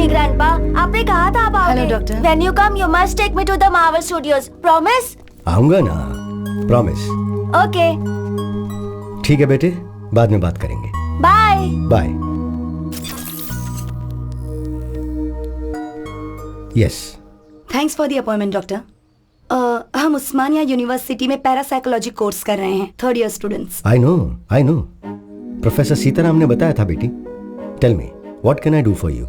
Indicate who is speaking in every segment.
Speaker 1: me, Grandpa. आपने कहा था आप आओगे.
Speaker 2: Hello, doctor.
Speaker 1: When you come, you must take me to the Marvel Studios. Promise?
Speaker 3: आऊंगा ना, प्रॉमिस.
Speaker 1: Okay.
Speaker 3: ठीक है बेटे, बाद में बात करेंगे.
Speaker 1: Bye.
Speaker 3: Bye. Yes.
Speaker 2: Thanks for the appointment doctor. हम उस्मानिया यूनिवर्सिटी में पैरासाइकोलॉजी कोर्स कर रहे हैं, third year students.
Speaker 3: I know. Professor Sitaram ने बताया था बेटी. Tell me, what can I do for you?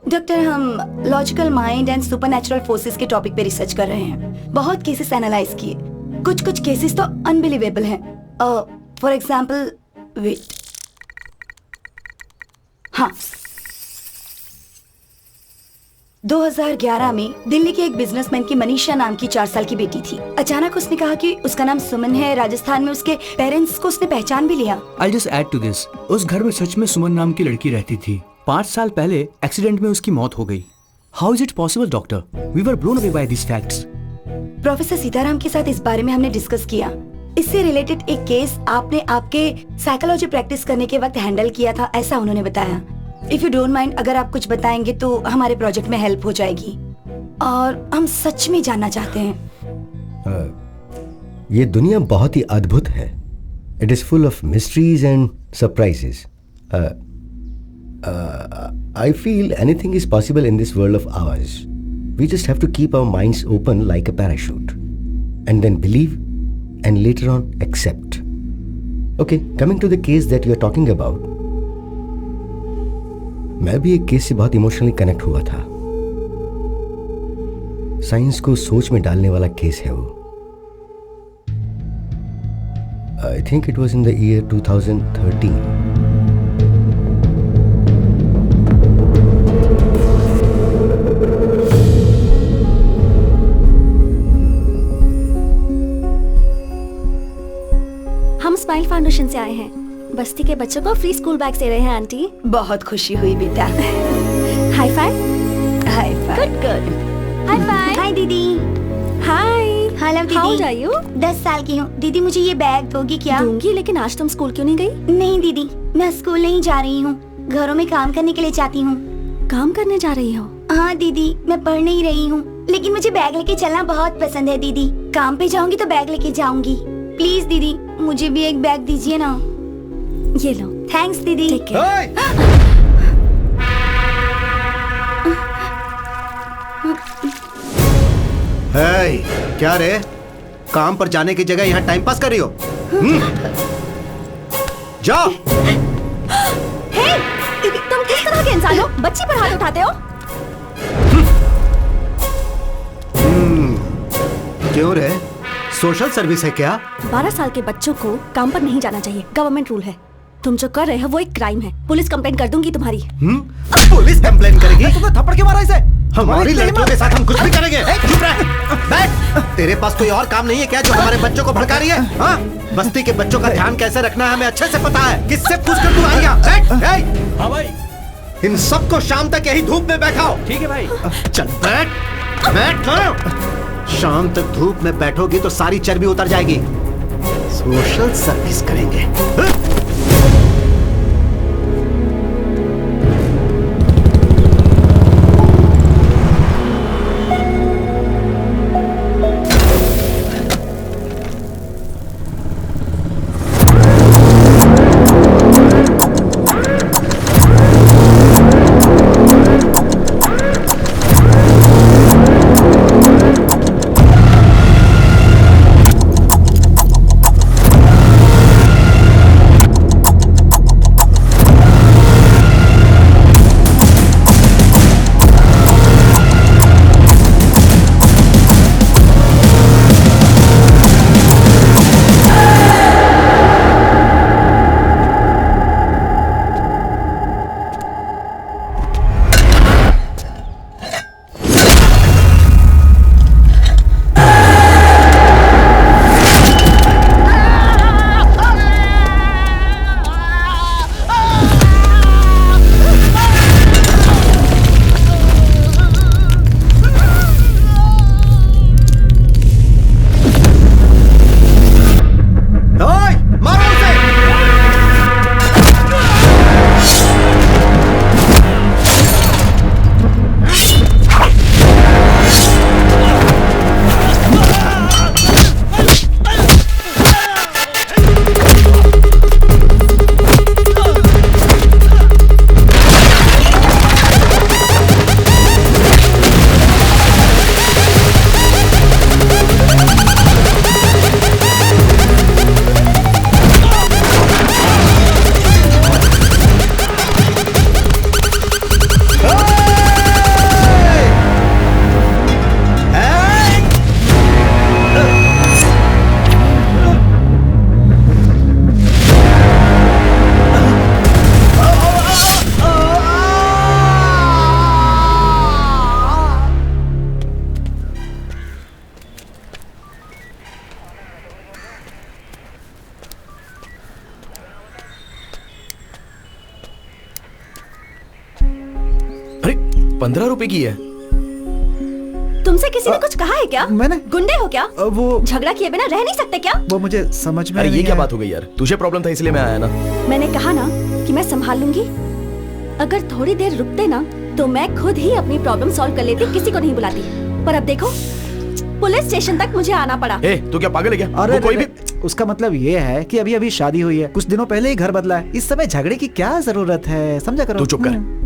Speaker 2: Doctor, हम logical mind and supernatural forces के टॉपिक पे रिसर्च कर रहे हैं. बहुत केसेस एनालाइज किए. कुछ केसेस तो अनबिलीवेबल हैं. For example, wait. हाँ, 2011 में दिल्ली के एक बिजनेसमैन की मनीषा नाम की 4 साल की बेटी थी. अचानक उसने कहा कि उसका नाम सुमन है. राजस्थान में उसके पेरेंट्स को उसने पहचान भी लिया.
Speaker 4: I'll just add to this. उस घर में सच में सुमन नाम की लड़की रहती थी. 5 साल पहले एक्सीडेंट में उसकी मौत हो गई. How is it possible, doctor? We were blown away by these facts.
Speaker 2: Professor Sitaram के साथ इस बारे में हमने डिस्कस किया. इससे रिलेटेड एक केस आपने आपके साइकोलॉजी प्रैक्टिस करने के वक्त हैंडल किया था, ऐसा उन्होंने बताया. इफ यू डोंट माइंड, अगर आप कुछ बताएंगे तो हमारे प्रोजेक्ट में हेल्प हो जाएगी. और हम सच में जानना चाहते हैं.
Speaker 3: ये दुनिया बहुत ही अद्भुत है. It is full of mysteries and surprises. I feel anything is possible in this world of ours. We just have to keep our minds open like a parachute, and then believe, and later on accept. Okay, coming to the case that you are talking about. मैं भी एक case से बहुत emotionally connect हुआ था. Science को सोच में डालने वाला केस है वो. I think it was in the year 2013.
Speaker 1: हम स्माइल फाउंडेशन से आए हैं. बस्ती के बच्चों को फ्री स्कूल बैग दे रहे हैं आंटी.
Speaker 2: बहुत खुशी हुई बेटा.
Speaker 1: High five.
Speaker 2: High five.
Speaker 1: Good. High five.
Speaker 5: Hi दीदी.
Speaker 1: हाय.
Speaker 5: हेलो दीदी.
Speaker 1: How are you?
Speaker 5: 10 साल की हूँ. दीदी मुझे ये बैग दोगी क्या?
Speaker 1: दूंगी, लेकिन आज तुम स्कूल क्यों नहीं गई?
Speaker 5: नहीं दीदी, मैं स्कूल नहीं जा रही हूँ. घरों में काम करने के लिए जाती हूँ.
Speaker 1: काम करने जा रही हो?
Speaker 5: हाँ दीदी, मैं पढ़ नहीं रही हूँ, लेकिन मुझे बैग लेके चलना बहुत पसंद है दीदी. काम पे जाऊंगी तो बैग लेके जाऊंगी. प्लीज दीदी, मुझे भी एक बैग दीजिए ना.
Speaker 1: ये लो.
Speaker 5: थैंक्स दीदी.
Speaker 6: हे, क्या रे? काम पर जाने की जगह यहाँ टाइम पास कर रही हो? जाओ.
Speaker 1: हे, तुम किस तरह के इंसान हो? बच्ची पर हाथ उठाते हो?
Speaker 6: क्यों रे? सोशल सर्विस है क्या?
Speaker 1: 12 साल के बच्चों को काम पर नहीं जाना चाहिए. गवर्नमेंट रूल है. तुम जो कर रहे हो वो एक क्राइम है. पुलिस कंप्लेंट कर दूंगी तुम्हारी.
Speaker 6: पुलिस कंप्लेंट करेगी? तुमने थप्पड़ क्यों मारा इसे? हमारी लड़कियों के साथ हम कुछ भी करेंगे. चुप रह. बैठ. तेरे पास कोई और काम नहीं है क्या जो हमारे बच्चों को भड़का रही है? हाँ? बस्ती के बच्चों का ध्यान कैसे रखना है हमें अच्छे से पता है. किससे पूछकर तू आई यहाँ? बैठ.
Speaker 4: हाँ भाई.
Speaker 6: इन सबको शाम तक यही धूप में बैठाओ.
Speaker 4: ठीक है भाई.
Speaker 6: चल बैठ. बैठ. शाम तक धूप में बैठोगी तो सारी चर्बी उतर जाएगी. सोशल सर्विस करेंगे.
Speaker 7: ₹15 की है।
Speaker 1: तुमसे किसी ने कुछ कहा है क्या?
Speaker 8: मैंने
Speaker 1: गुंडे हो क्या?
Speaker 8: वो
Speaker 1: झगड़ा किए बिना रह नहीं सकते क्या?
Speaker 8: वो मुझे समझ में
Speaker 7: अरे ये
Speaker 8: नहीं
Speaker 7: क्या
Speaker 8: आया।
Speaker 7: बात हो गई यार, तुझे प्रॉब्लम था इसलिए मैं आया ना।
Speaker 1: मैंने कहा ना कि मैं संभाल लूंगी। अगर थोड़ी देर रुकते ना तो मैं खुद ही अपनी प्रॉब्लम सॉल्व कर लेती, किसी को नहीं बुलाती। पर अब देखो, पुलिस स्टेशन तक मुझे आना पड़ा।
Speaker 7: ए, तू क्या पागल है क्या?
Speaker 8: अरे
Speaker 7: वो कोई भी
Speaker 8: उसका मतलब ये है कि अभी अभी शादी हुई है, कुछ दिनों पहले ही घर बदला है, इस समय झगड़े की क्या जरूरत है, समझा करो।
Speaker 7: तू चुप कर।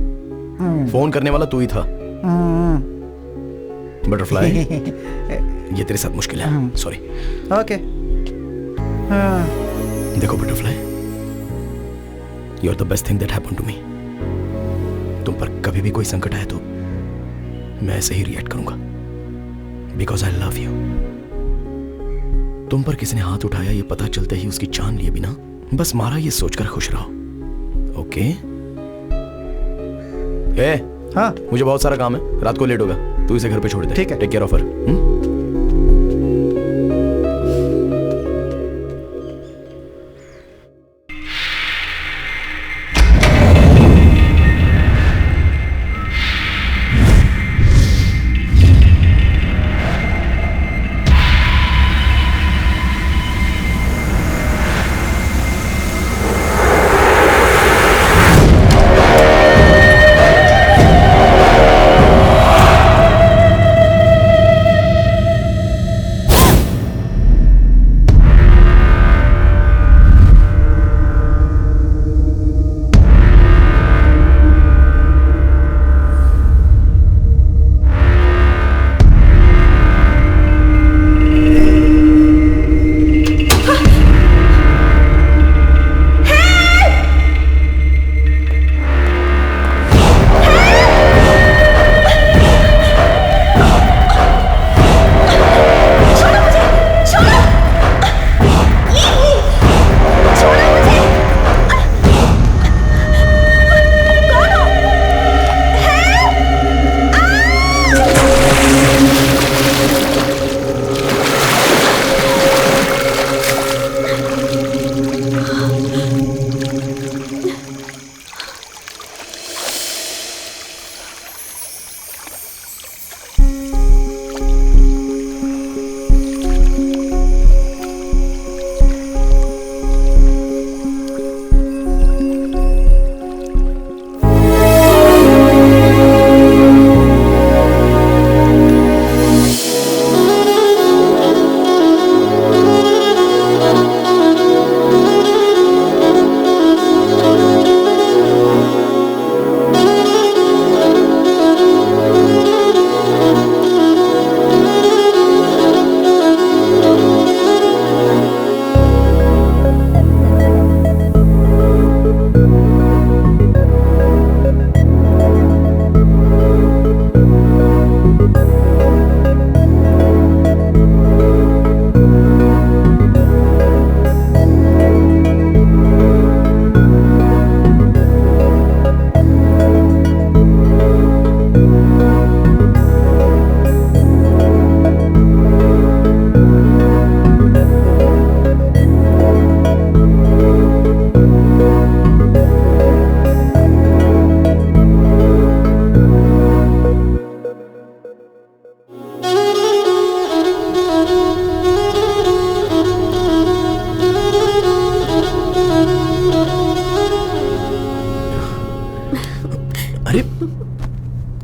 Speaker 7: फोन करने वाला तू ही था। बटरफ्लाई, ये तेरे साथ मुश्किल है, सॉरी।
Speaker 8: ओके।
Speaker 7: देखो butterfly, you are the best thing that happened to me. तुम पर कभी भी कोई संकट आए तो मैं ऐसे ही रिएक्ट करूंगा, बिकॉज आई लव यू। तुम पर किसी ने हाथ उठाया ये पता चलते ही उसकी जान लिए बिना बस मारा, ये सोचकर खुश रहो, ओके? ए,
Speaker 8: हाँ
Speaker 7: मुझे बहुत सारा काम है, रात को लेट होगा, तू इसे घर पे छोड़ दे।
Speaker 8: ठीक है।
Speaker 7: Take care of her.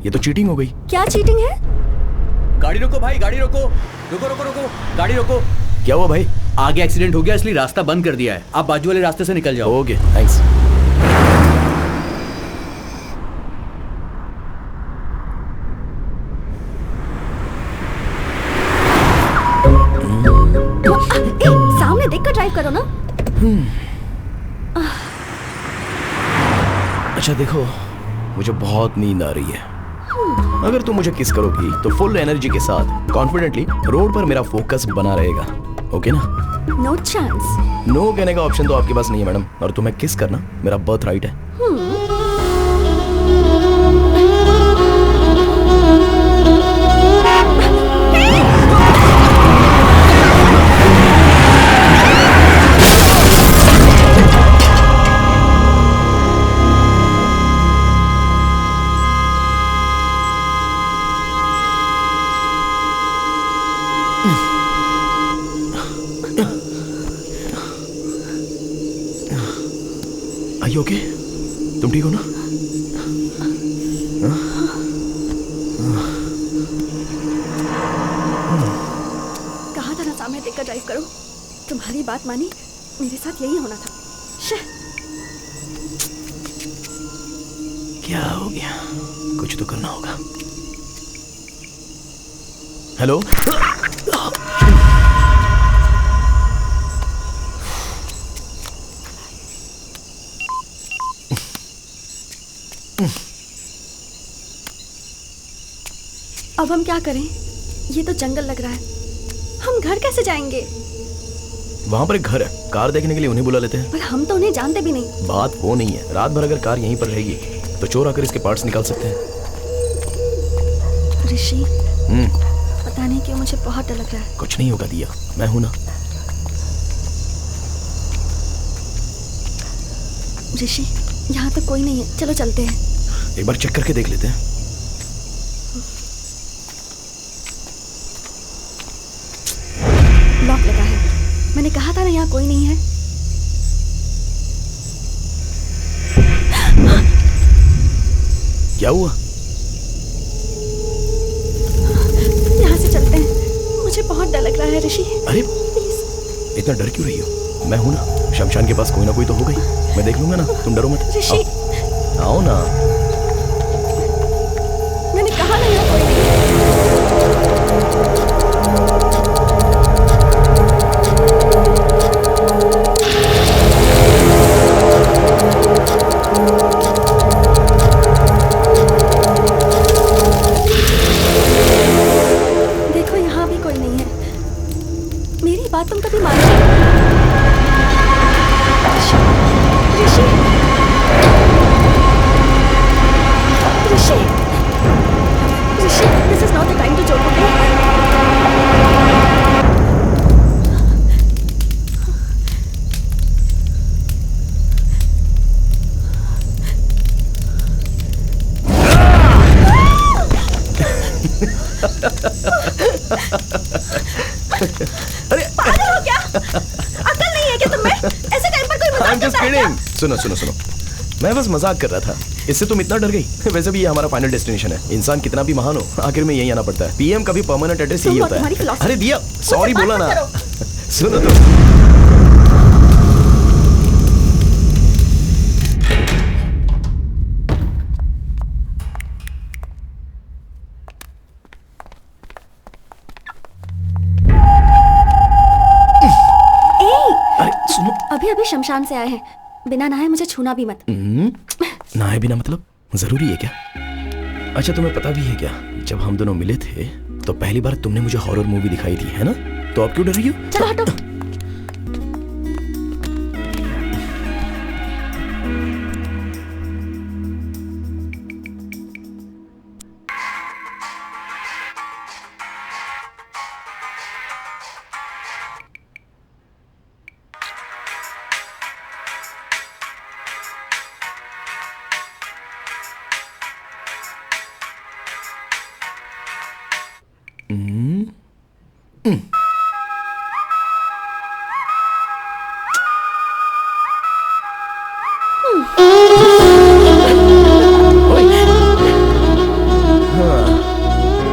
Speaker 7: ये तो चीटिंग हो गई।
Speaker 1: क्या चीटिंग है?
Speaker 4: गाड़ी रोको भाई, गाड़ी रोको, रुको रुको रुको, गाड़ी रोको।
Speaker 7: क्या हुआ भाई?
Speaker 4: आगे एक्सीडेंट हो गया इसलिए रास्ता बंद कर दिया है, आप बाजू वाले रास्ते से निकल जाओ।
Speaker 7: Okay thanks.
Speaker 1: सामने देखकर ड्राइव करो ना।
Speaker 7: अच्छा देखो, मुझे बहुत नींद आ रही है। अगर तुम मुझे किस करोगी तो फुल एनर्जी के साथ कॉन्फिडेंटली रोड पर मेरा फोकस बना रहेगा, ओके ना?
Speaker 1: No chance.
Speaker 7: नो कहने का ऑप्शन तो आपके पास नहीं है मैडम, और तुम्हें किस करना मेरा बर्थ राइट है। तुम ठीक हो ना?
Speaker 1: कहा था ना सामने देखकर ड्राइव करो। तुम्हारी बात मानी, मेरे साथ यही होना था। शे।
Speaker 7: क्या हो गया? कुछ तो करना होगा। हेलो?
Speaker 1: अब हम क्या करें? ये तो जंगल लग रहा है। हम घर कैसे जाएंगे?
Speaker 7: वहां पर एक घर है, कार देखने के लिए उन्हें बुला लेते हैं।
Speaker 1: पर हम तो उन्हें जानते भी नहीं।
Speaker 7: बात वो नहीं है, रात भर अगर कार यहीं पर रहेगी तो चोर आकर इसके पार्ट्स निकाल सकते हैं।
Speaker 1: ऋषि, पता नहीं क्यों मुझे बहुत डर लग रहा है।
Speaker 7: कुछ नहीं होगा दिया, मैं हूं ना।
Speaker 1: ऋषि, यहाँ तो कोई नहीं है, चलो चलते हैं।
Speaker 7: एक बार चेक करके देख लेते हैं।
Speaker 1: लॉक लगा है। मैंने कहा था ना यहाँ कोई नहीं है।
Speaker 7: क्या हुआ?
Speaker 1: यहाँ से चलते हैं, मुझे बहुत डर लग रहा है ऋषि।
Speaker 7: अरे
Speaker 1: प्लीज।
Speaker 7: इतना डर क्यों रही हो? मैं हूं ना, शमशान के पास कोई ना कोई तो होगा ही। मैं देख लूंगा ना, तुम डरो मत।
Speaker 1: ऋषि,
Speaker 7: आओ ना।
Speaker 1: मैंने कहा ना यहाँ कोई नहीं है। देखो यहाँ भी कोई नहीं है। मेरी बात तुम कभी मानो? ऋषि, ऋषि, ऋषि, ऋषि, this is not the time to joke, okay?
Speaker 7: अरे
Speaker 1: पागल हो क्या? अकल नहीं है क्या तुम्हें? ऐसे टाइम पर कोई मजाक
Speaker 7: I'm just
Speaker 1: करता है क्या?
Speaker 7: kidding. सुनो सुनो सुनो, मैं बस मजाक कर रहा था। इससे तुम इतना डर गई? वैसे भी ये हमारा फाइनल डेस्टिनेशन है। इंसान कितना भी महान हो, आखिर में यही आना पड़ता है। पीएम का भी परमानेंट एड्रेस यही
Speaker 1: तुम और
Speaker 7: होता
Speaker 1: तुम्हारी
Speaker 7: है।
Speaker 1: philosophy।
Speaker 7: अरे दिया, सॉरी
Speaker 1: बात
Speaker 7: बोला
Speaker 1: मत
Speaker 7: ना।
Speaker 1: करो।
Speaker 7: सुनो तो। अरे सुनो,
Speaker 1: अभी अभी शमशान से आए हैं, बिना नहाए मुझे छूना भी मत।
Speaker 7: नहाए बिना मतलब जरूरी है क्या? अच्छा तुम्हें पता भी है क्या, जब हम दोनों मिले थे तो पहली बार तुमने मुझे हॉरर मूवी दिखाई थी, है ना? तो अब क्यों डर रही हो?
Speaker 1: चलो हटो।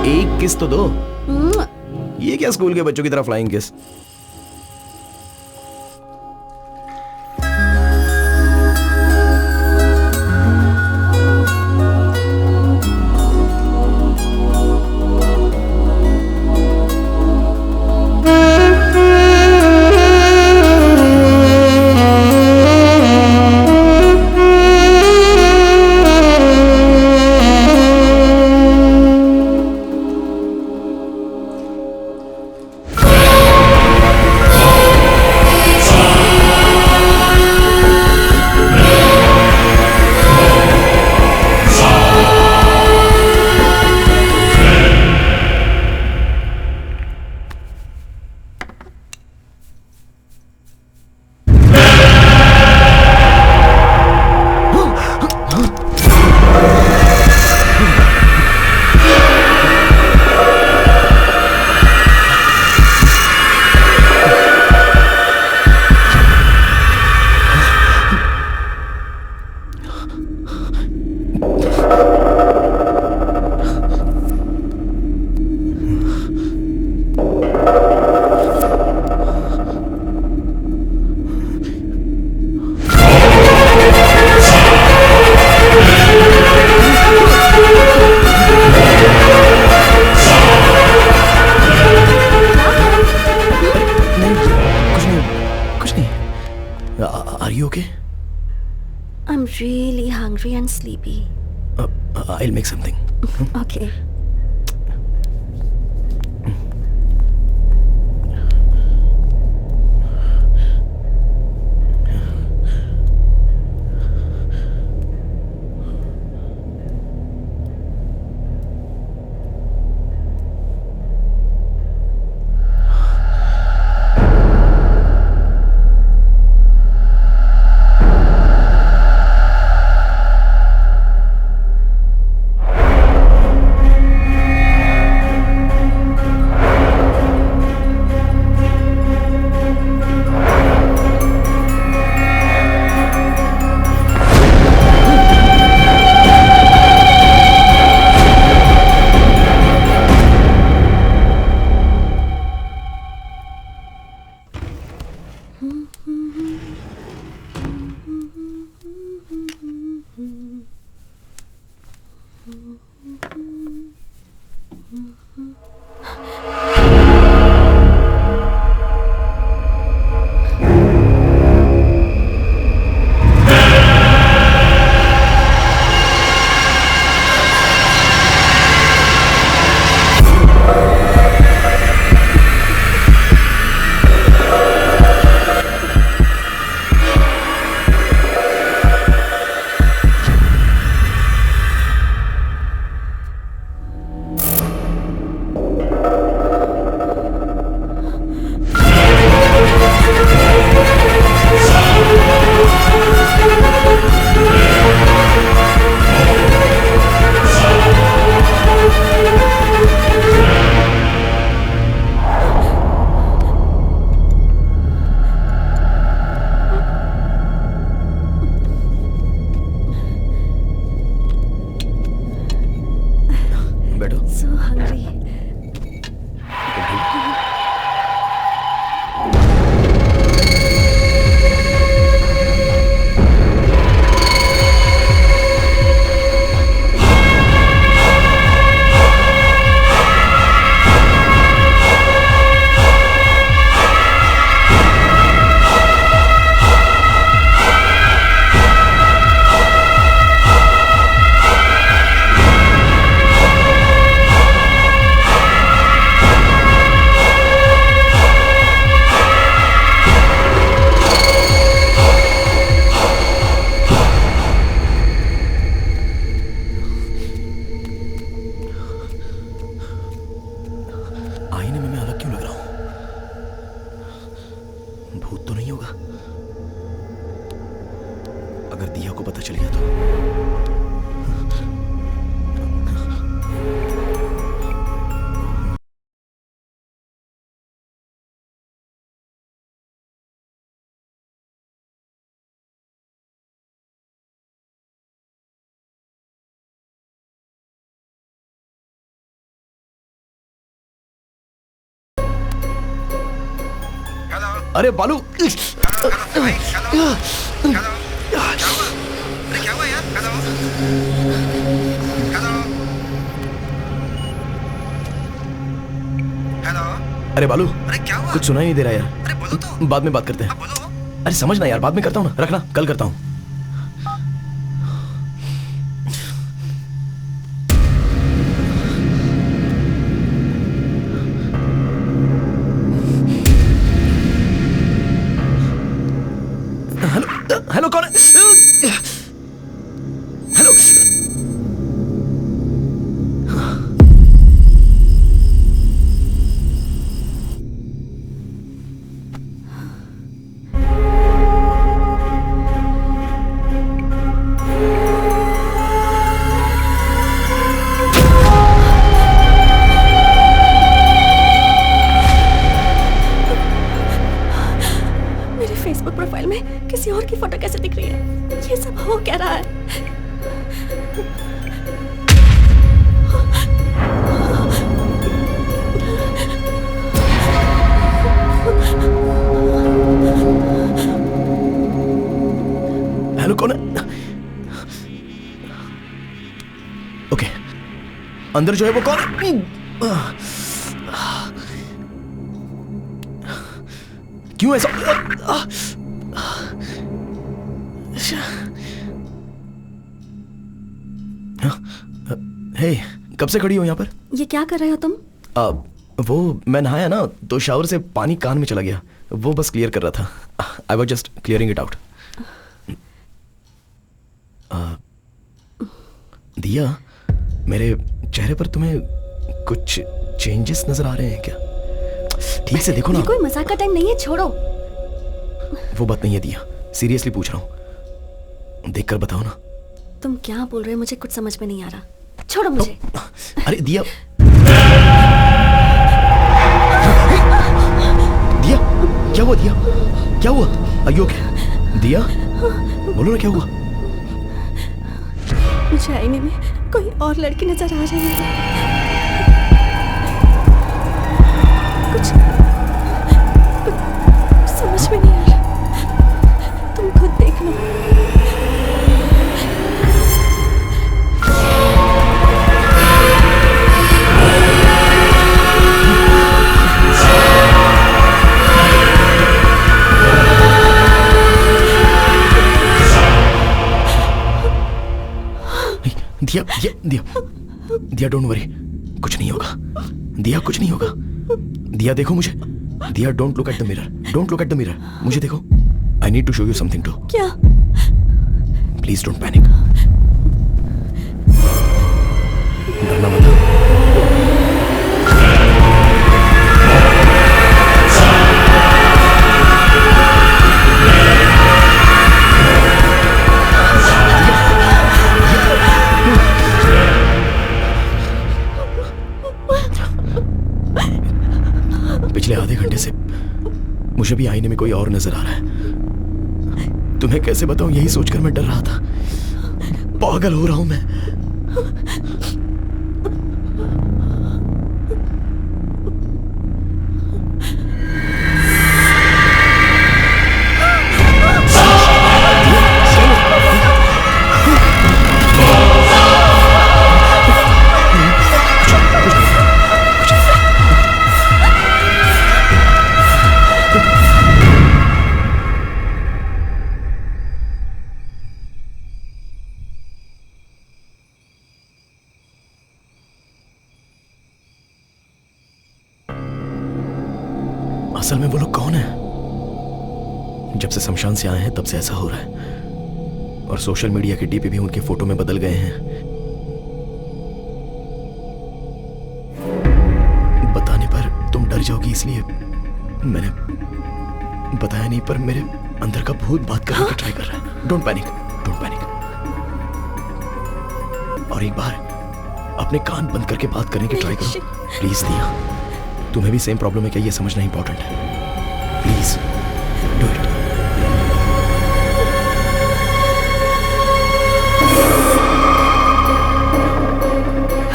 Speaker 7: एक किस तो दो। ये क्या स्कूल के बच्चों की तरह flying kiss? Are you okay?
Speaker 1: I'm really hungry and sleepy.
Speaker 7: I'll make something.
Speaker 1: Okay. So hungry.
Speaker 7: आईने में मैं अलग क्यों लग रहा हूं? भूत तो नहीं होगा? अगर दिया को पता चल गया तो अरे बालू
Speaker 6: अरे क्या हुआ यार? हेलो
Speaker 7: अरे बालू
Speaker 6: अरे क्या हुआ?
Speaker 7: कुछ सुनाई नहीं दे रहा यार।
Speaker 6: अरे बोलो तो।
Speaker 7: बाद में बात करते हैं।
Speaker 6: बोलो।
Speaker 7: अरे समझना यार, बाद में करता हूँ ना, रखना, कल करता हूँ। हेलो हेलो, कौन है? हेलो हेलो, कौन है? ओके, अंदर जो है वो कौन है? क्यों ऐसा? हे, कब से खड़ी हो यहाँ पर?
Speaker 1: ये क्या कर रहे हो तुम?
Speaker 7: वो मैं नहाया ना तो शावर से पानी कान में चला गया, वो बस क्लियर कर रहा था। I was just clearing it out. दिया, मेरे चेहरे पर तुम्हें कुछ चेंजेस नजर आ रहे हैं क्या? ठीक से देखो ना।
Speaker 1: ये कोई मजाक का टाइम नहीं है, छोड़ो।
Speaker 7: वो बात नहीं है दिया, सीरियसली पूछ रहा हूँ, देखकर बताओ ना।
Speaker 1: तुम क्या बोल रहे हो, मुझे कुछ समझ में नहीं आ रहा। छोड़ो मुझे।
Speaker 7: अरे दिया, दिया क्या हुआ? दिया क्या हुआ? Are you okay? दिया बोलो ना क्या हुआ?
Speaker 1: मुझे आईने में कोई और लड़की नजर आ रही है। कुछ समझ में नहीं आ रहा, तुम खुद देख लो।
Speaker 7: दिया, दिया, दिया, डोंट वरी, कुछ नहीं होगा। दिया, कुछ नहीं होगा। दिया देखो मुझे। Diya, don't look at the mirror, don't look at the mirror, मुझे देखो। I need to show you something too.
Speaker 1: क्या?
Speaker 7: प्लीज डोंट पैनिक, डरना मत। पिछले आधे घंटे से मुझे भी आईने में कोई और नजर आ रहा है। तुम्हें कैसे बताऊं, यही सोचकर मैं डर रहा था। पागल हो रहा हूं मैं। असल में वो लोग कौन है? जब से शमशान से आए हैं तब से ऐसा हो रहा है, और सोशल मीडिया के डीपी भी उनके फोटो में बदल गए हैं। बताने पर तुम डर जाओगी इसलिए मैंने बताया नहीं, पर मेरे अंदर का भूत बात करने की ट्राई कर रहा है। Don't panic, don't panic. और एक बार अपने कान बंद करके बात करने की ट्राई करो प्लीज। दिया, तुम्हें भी सेम प्रॉब्लम है क्या, ये समझना इंपॉर्टेंट है। Please do it.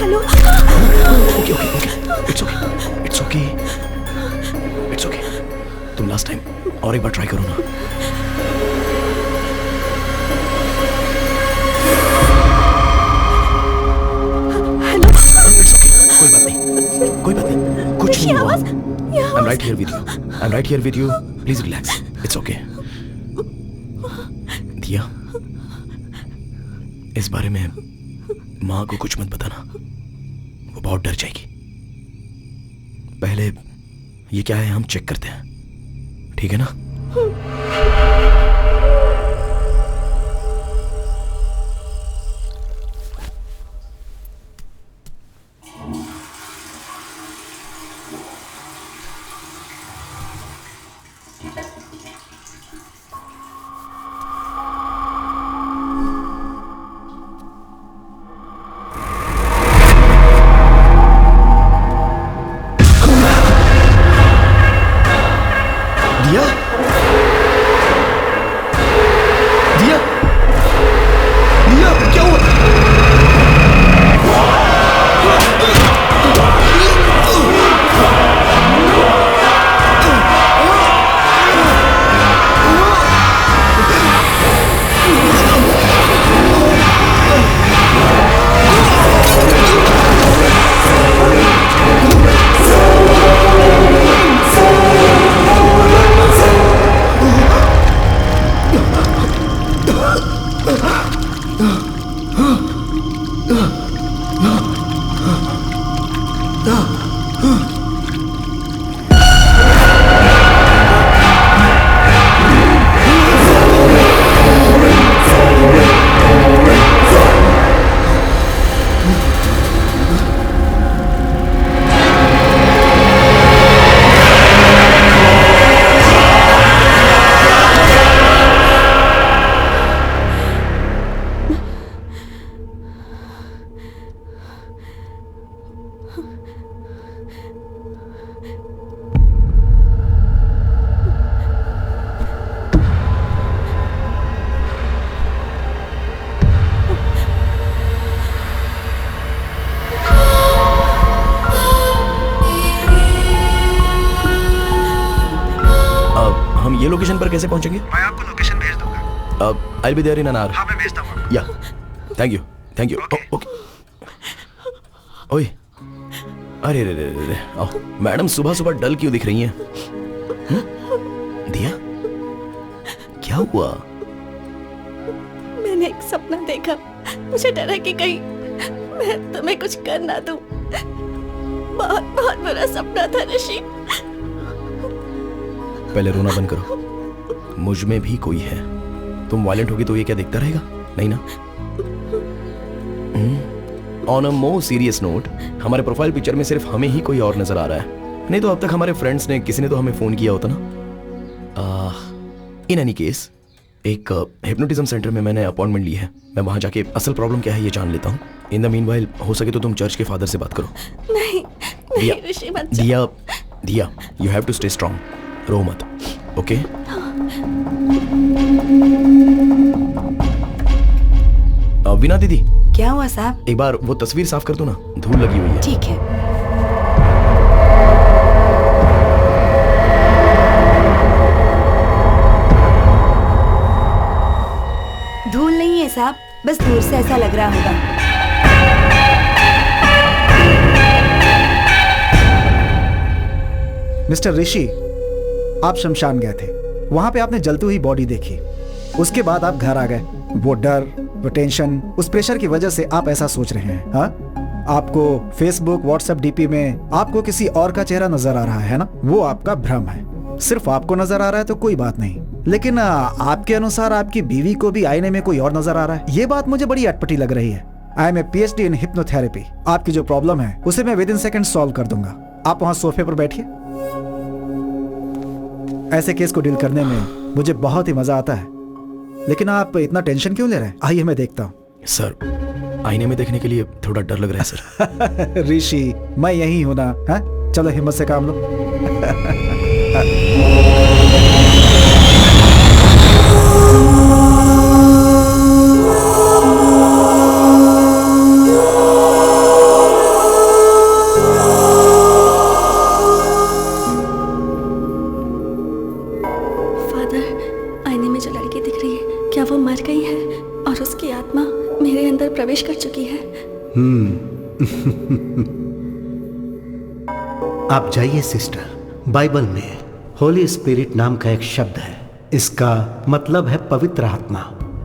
Speaker 1: Hello.
Speaker 7: Okay okay okay, it's okay, it's okay, it's okay. तुम लास्ट टाइम और एक बार ट्राई करो ना। इट्स ओके, कोई बात नहीं, कोई बात नहीं, कुछ नहीं हुआ। I'm right here with you. I'm right here with you. Please relax. It's okay. दिया, इस बारे में माँ को कुछ मत बताना, वो बहुत डर जाएगी। पहले ये क्या है हम चेक करते हैं, ठीक है ना? दिया, हम ये लोकेशन पर कैसे पहुंचेंगे?
Speaker 8: मैं आपको लोकेशन भेज दूंगा।
Speaker 7: I'll be there in an hour.
Speaker 8: हाँ, मैं भेजता हूँ।
Speaker 7: Yeah. Thank you. Thank you. Okay. ओए, अरे रे रे रे रे, आओ। मैडम सुबह सुबह डल क्यों दिख रही हैं? दिया, क्या हुआ?
Speaker 1: मैंने एक सपना देखा। मुझे डर है कि कहीं मैं तुम्हें कुछ कर ना दूं। बहुत बहुत बुरा सपना था ऋषि।
Speaker 7: पहले रोना बंद करो। मुझ में भी कोई है। तुम वायलेंट होगी तो ये क्या देखता रहेगा? नहीं ना? On a more serious note, हमारे प्रोफाइल पिक्चर में सिर्फ हमें ही कोई और नजर आ रहा है। नहीं तो अब तक हमारे फ्रेंड्स ने किसी ने तो हमें फोन किया होता ना। इन एनी केस, एक हिप्नोटिज्म सेंटर में मैंने अपॉइंटमेंट ली है। मैं वहां जाके असल प्रॉब्लम क्या है ये जान लेता हूँ। इन द मीनवाइल हो सके तो तुम चर्च के फादर से बात करो।
Speaker 1: नहीं नहीं ऋषि मत जा।
Speaker 7: Diya, Diya, you have to stay strong. रो मत, ओके? वीना दीदी,
Speaker 2: क्या हुआ साहब?
Speaker 7: एक बार वो तस्वीर साफ कर दो ना, धूल लगी हुई है।
Speaker 2: ठीक है। धूल नहीं है साहब, बस दूर से ऐसा लग रहा होगा।
Speaker 8: मिस्टर ऋषि, आप शमशान गए थे। वहां पे आपने जलती हुई बॉडी देखी। उसके बाद आप घर आ गए। वो डर, वो टेंशन, उस प्रेशर की वजह से आप ऐसा सोच रहे हैं। हाँ, आपको फेसबुक, व्हाट्सएप डीपी में आपको किसी और का चेहरा नजर आ रहा है ना? वो आपका भ्रम है। सिर्फ आपको नजर आ रहा है तो कोई बात नहीं, लेकिन आपके अनुसार आपकी बीवी को भी आईने में कोई और नजर आ रहा है। ये बात मुझे बड़ी अटपटी लग रही है। I am a PhD in hypnotherapy. आपकी जो प्रॉब्लम है उसे मैं विदिन सेकंड सॉल्व कर दूंगा। आप वहां सोफे पर बैठिए। ऐसे केस को डील करने में मुझे बहुत ही मजा आता है, लेकिन आप इतना टेंशन क्यों ले रहे हैं? आइए मैं देखता हूँ।
Speaker 7: सर, आईने में देखने के लिए थोड़ा डर लग रहा है सर।
Speaker 8: ऋषि, मैं यही हूं ना। हाँ, चलो हिम्मत से काम लो।
Speaker 1: क्या वो मर गई है और उसकी आत्मा मेरे अंदर प्रवेश कर चुकी है?
Speaker 6: आप जाइए सिस्टर, बाइबल में होली स्पिरिट नाम का एक शब्द है। इसका मतलब है पवित्र आत्मा।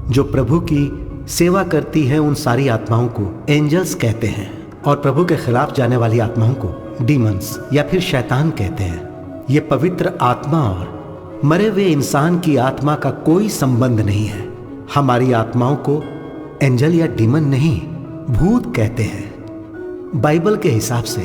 Speaker 6: जो प्रभु की सेवा करती है उन सारी आत्माओं को एंजल्स कहते हैं, और प्रभु के खिलाफ जाने वाली आत्माओं को डीमंस या फिर शैतान कहते हैं। ये पवित्र आत्मा और मरे हुए इंसान की आत्मा का कोई संबंध नहीं है। हमारी आत्माओं को एंजल या डीमन नहीं, भूत कहते हैं। बाइबल के हिसाब से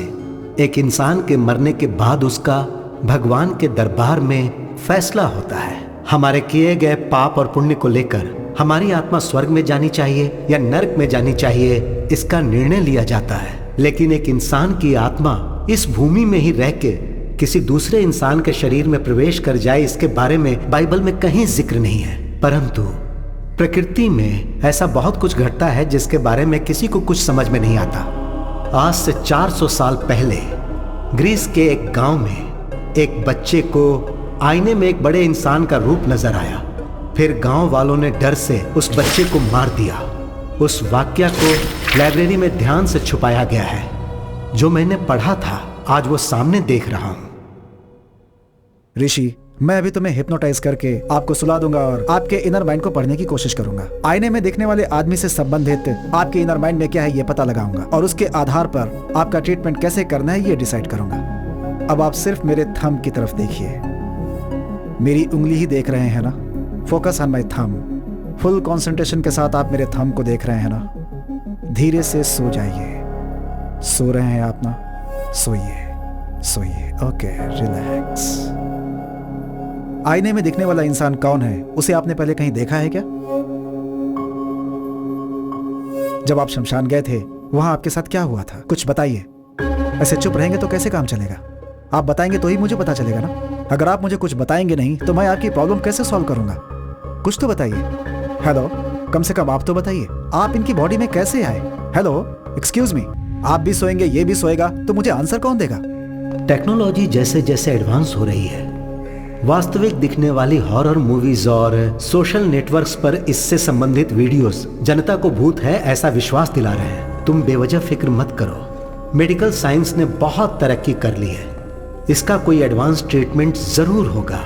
Speaker 6: एक इंसान के मरने के बाद उसका भगवान के दरबार में फैसला होता है। हमारे किए गए पाप और पुण्य को लेकर हमारी आत्मा स्वर्ग में जानी चाहिए या नरक में जानी चाहिए, इसका निर्णय लिया जाता है। लेकिन एक इंसान की आत्मा इस भूमि में ही रह के किसी दूसरे इंसान के शरीर में प्रवेश कर जाए, इसके बारे में बाइबल में कहीं जिक्र नहीं है। परंतु प्रकृति में ऐसा बहुत कुछ घटता है जिसके बारे में किसी को कुछ समझ में नहीं आता। आज से 400 साल पहले ग्रीस के एक गांव में एक बच्चे को आईने में एक बड़े इंसान का रूप नजर आया। फिर गांव वालों ने डर से उस बच्चे को मार दिया। उस वाक्या को लाइब्रेरी में ध्यान से छुपाया गया है। जो मैंने पढ़ा था आज वो सामने देख रहा हूं।
Speaker 8: ऋषि, मैं अभी तुम्हें हिप्नोटाइज करके आपको सुला दूंगा और आपके इनर माइंड को पढ़ने की कोशिश करूंगा। आईने में देखने वाले आदमी से संबंधित आपके इनर माइंड में क्या है ये पता लगाऊंगा और उसके आधार पर आपका ट्रीटमेंट कैसे करना है ये डिसाइड करूंगा। अब आप सिर्फ मेरे थंब की तरफ देखिए। मेरी उंगली ही देख रहे हैं ना? Focus on my thumb. Full concentration के साथ आप मेरे थंब को देख रहे हैं ना? धीरे से सो जाइए। सो रहे हैं आप ना? सोइए सोइए। Okay, relax. आईने में दिखने वाला इंसान कौन है, उसे आपने पहले कहीं देखा है क्या? जब आप शमशान गए थे वहां आपके साथ क्या हुआ था? कुछ बताइए। ऐसे चुप रहेंगे तो कैसे काम चलेगा? आप बताएंगे तो ही मुझे पता चलेगा ना। अगर आप मुझे कुछ बताएंगे नहीं तो मैं आपकी प्रॉब्लम कैसे सॉल्व करूंगा? कुछ तो बताइए। हेलो, कम से कम आप तो बताइए, आप इनकी बॉडी में कैसे आए? हेलो, एक्सक्यूज मी, आप भी सोएंगे ये भी सोएगा तो मुझे आंसर कौन देगा?
Speaker 6: टेक्नोलॉजी जैसे जैसे एडवांस हो रही है, वास्तविक दिखने वाली हॉरर मूवीज और सोशल नेटवर्क्स पर इससे संबंधित वीडियोस जनता को भूत है ऐसा विश्वास दिला रहे हैं। तुम बेवजह फिक्र मत करो। मेडिकल साइंस ने बहुत तरक्की कर ली है। इसका कोई एडवांस ट्रीटमेंट जरूर होगा।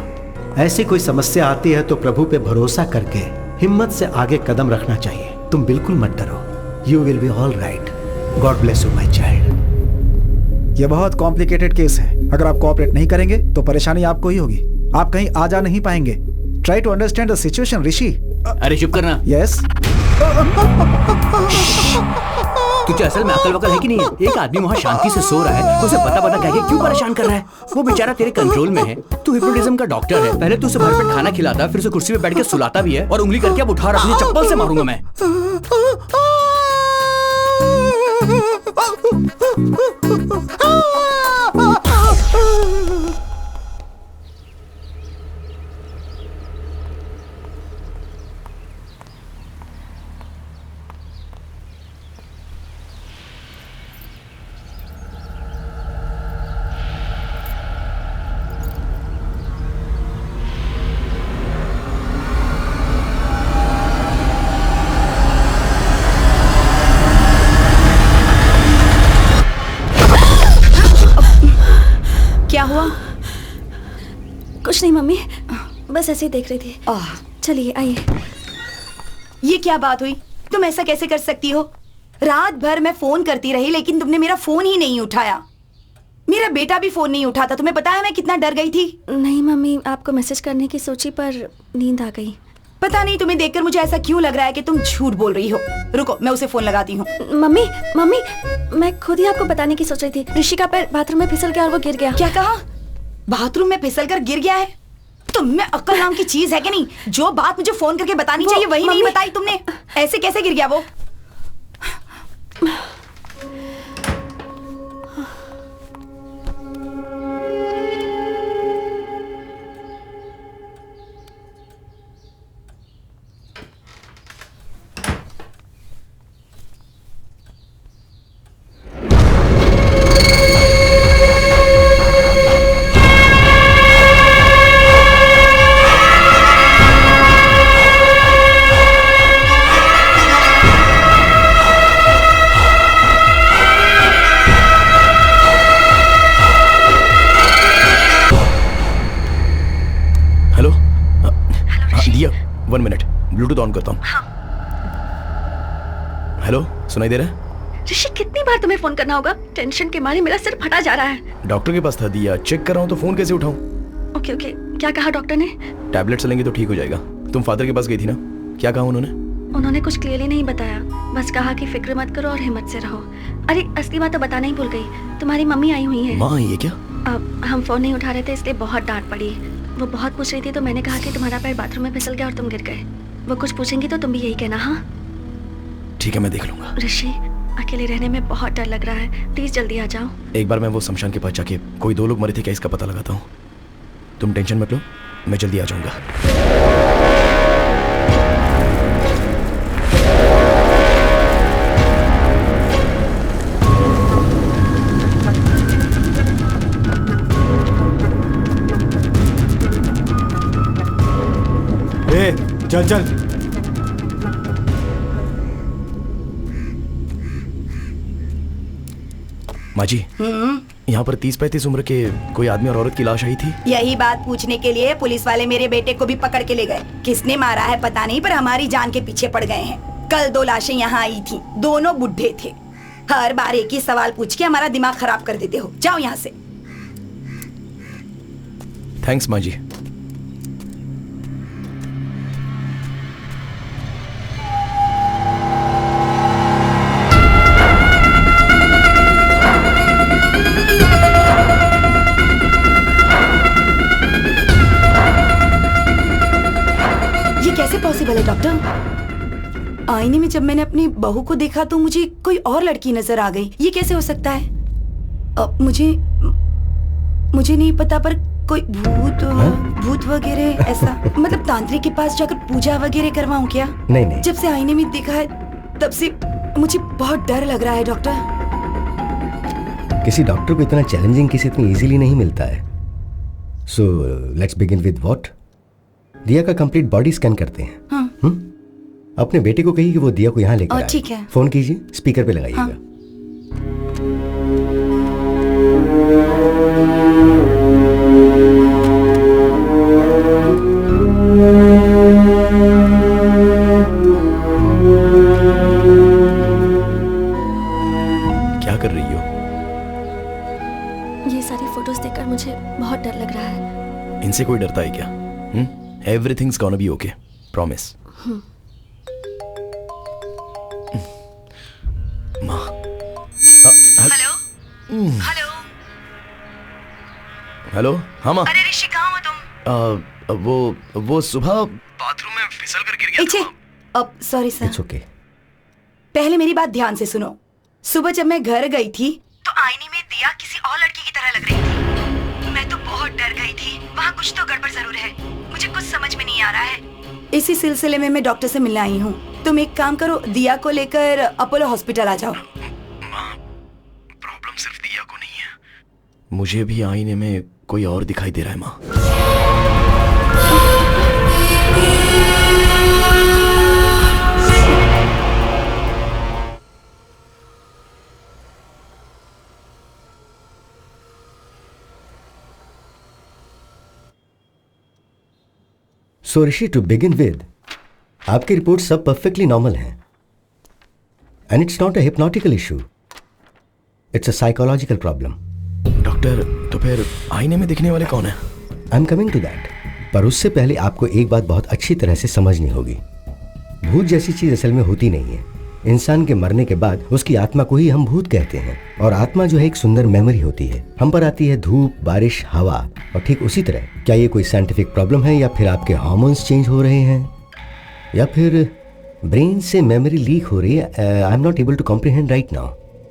Speaker 6: ऐसी कोई समस्या आती है तो प्रभु पे भरोसा करके हिम्मत से आगे कदम रखना चाहिए। तुम बिल्कुल मत डरो। You will be all right. God bless you my child.
Speaker 8: यह बहुत कॉम्प्लिकेटेड केस है। अगर आप कोऑपरेट नहीं करेंगे तो परेशानी आपको ही होगी। आप कहीं आ जा नहीं पाएंगे। Try to understand the situation Rishi.
Speaker 4: अरे चुप करना।
Speaker 8: यस।
Speaker 4: तुझे असल में अकल वकल है कि नहीं है? एक आदमी वहाँ शांति से सो रहा है, उसे पता कह के क्यों परेशान कर रहा है? वो बेचारा तेरे कंट्रोल में है। तू हिप्नोटिज्म का डॉक्टर है। पहले तू उसे भरपेट खाना खिलाता, फिर उसे कुर्सी पे बैठ के सुलाता भी है और उंगली करके अब उठा रहा है। चप्पल से मारूंगा मैं।
Speaker 2: क्या हुआ?
Speaker 1: कुछ नहीं मम्मी, बस ऐसे ही देख रही थी। चलिए आइए।
Speaker 2: ये क्या बात हुई? तुम ऐसा कैसे कर सकती हो? रात भर मैं फोन करती रही लेकिन तुमने मेरा फोन ही नहीं उठाया। मेरा बेटा भी फोन नहीं उठाता। तुम्हें पता है मैं कितना डर गई थी?
Speaker 1: नहीं मम्मी, आपको मैसेज करने की सोची पर नींद आ गई।
Speaker 2: पता नहीं तुम्हें देखकर मुझे ऐसा क्यों लग रहा है कि तुम झूठ बोल रही हो। रुको, मैं उसे फोन लगाती हूँ।
Speaker 1: मम्मी मम्मी, मैं खुद ही आपको बताने की सोच रही थी। ऋषि का पैर बाथरूम में फिसल गया और वो गिर गया।
Speaker 2: क्या कहा? बाथरूम में फिसलकर गिर गया है? तुम में अक्ल नाम की चीज है कि नहीं? जो बात मुझे फोन करके बतानी चाहिए वही नहीं बताई तुमने। ऐसे कैसे गिर गया वो?
Speaker 7: वन मिनट, ब्लूटूथ ऑन करता हूँ। हेलो, सुनाई दे रहा है?
Speaker 1: ऋषि, कितनी बार तुम्हें फोन करना होगा? टेंशन के मारे मेरा सिर फटा जा रहा है।
Speaker 7: डॉक्टर के पास था दिया, चेक कर रहा हूँ तो फोन कैसे उठाऊं?
Speaker 1: ओके ओके, क्या कहा डॉक्टर ने?
Speaker 7: टैबलेट्स लेंगे तो ठीक हो जाएगा। तुम फादर के पास गई थी ना, क्या कहा उन्होंने?
Speaker 1: उन्होंने कुछ क्लियरली नहीं बताया, बस कहा कि फिक्र मत करो और हिम्मत से रहो। अरे असली बात तो बताना ही भूल गई, तुम्हारी मम्मी आई हुई है।
Speaker 7: माँ आई है क्या?
Speaker 1: अब हम फोन नहीं उठा रहे थे इसलिए बहुत डांट पड़ी। वो बहुत पूछ रही थी तो मैंने कहा कि तुम्हारा पैर बाथरूम में फिसल गया और तुम गिर गए। वो कुछ पूछेंगी तो तुम भी यही कहना। हाँ
Speaker 7: ठीक है, मैं देख लूंगा।
Speaker 1: ऋषि, अकेले रहने में बहुत डर लग रहा है, प्लीज जल्दी आ जाओ।
Speaker 7: एक बार मैं वो शमशान के पास जाके कोई 2 लोग मरे थे क्या इसका पता लगाता हूँ। तुम टेंशन मत लो, मैं जल्दी आ जाऊंगा।
Speaker 8: चल चल।
Speaker 7: माँ जी, यहाँ पर 30-35 उम्र के कोई आदमी और औरत की लाश आई थी।
Speaker 2: यही बात पूछने के लिए पुलिस वाले मेरे बेटे को भी पकड़ के ले गए। किसने मारा है पता नहीं, पर हमारी जान के पीछे पड़ गए हैं। कल 2 लाशें यहाँ आई थी, दोनों बुढ़े थे। हर बार एक ही सवाल पूछ के हमारा दिमाग खराब कर देते हो। जाओ यहाँ से।
Speaker 7: थैंक्स माँ जी।
Speaker 2: ये कैसे पॉसिबल है डॉक्टर? आईने में जब मैंने अपनी बहू को देखा तो मुझे कोई और लड़की नजर आ गई। ये कैसे हो सकता है? मुझे नहीं पता, पर कोई भूत वगैरह ऐसा मतलब तांत्रिक के पास जाकर पूजा वगैरह करवाऊं क्या?
Speaker 3: नहीं।
Speaker 2: जब से आईने में देखा है तब से मुझे बहुत डर लग रहा है डॉक्टर।
Speaker 3: किसी डॉक्टर को इतना चैलेंजिंग केस इतनी इजीली नहीं मिलता है। So let's begin with what? दिया का कंप्लीट बॉडी स्कैन करते हैं।
Speaker 2: हाँ।
Speaker 3: अपने बेटे को कहिए कि वो दिया को यहाँ लेकर आए।
Speaker 2: ठीक है।
Speaker 3: फोन कीजिए, स्पीकर पे लगाइएगा।
Speaker 2: हाँ।
Speaker 7: क्या कर रही हो?
Speaker 1: ये सारी फोटोज देखकर मुझे बहुत डर लग रहा है।
Speaker 7: इनसे कोई डरता है क्या? Everything's gonna be okay, promise. माँ।
Speaker 2: Hello hello
Speaker 7: hello. हाँ माँ।
Speaker 2: अरे ऋषि, कहाँ हो तुम?
Speaker 7: वो सुबह बाथरूम में फिसल कर गिर गया था।
Speaker 2: अब सॉरी सर।
Speaker 3: It's okay.
Speaker 2: पहले मेरी बात ध्यान से सुनो। सुबह जब मैं घर गई थी तो आईने में दिया किसी और लड़की की तरह लग रही थी। मैं तो बहुत डर गई थी। वहाँ कुछ तो गड़बड़ जरूर है, मुझे कुछ समझ में नहीं आ रहा है। इसी सिलसिले में मैं डॉक्टर से मिलने आई हूँ। तुम एक काम करो, दिया को लेकर अपोलो हॉस्पिटल आ जाओ।
Speaker 7: प्रॉब्लम सिर्फ दिया को नहीं है, मुझे भी आईने में कोई और दिखाई दे रहा है माँ।
Speaker 3: So Rishi, to begin with, आपकी रिपोर्ट सब परफेक्टली नॉर्मल हैं and it's not a hypnotical issue, it's a psychological problem.
Speaker 7: Doctor, तो फिर आईने में दिखने वाले कौन है?
Speaker 3: I am coming to that, पर उससे पहले आपको एक बात बहुत अच्छी तरह से समझनी होगी। भूत जैसी चीज असल में होती नहीं है। इंसान के मरने के बाद उसकी आत्मा को ही हम भूत कहते हैं, और आत्मा जो है एक सुंदर मेमोरी होती है। हम पर आती है धूप, बारिश, हवा, और ठीक उसी तरह क्या ये कोई साइंटिफिक प्रॉब्लम है, या फिर आपके हार्मोन्स चेंज हो रहे हैं, या फिर ब्रेन से मेमोरी लीक हो रही है? I am not able to comprehend right now,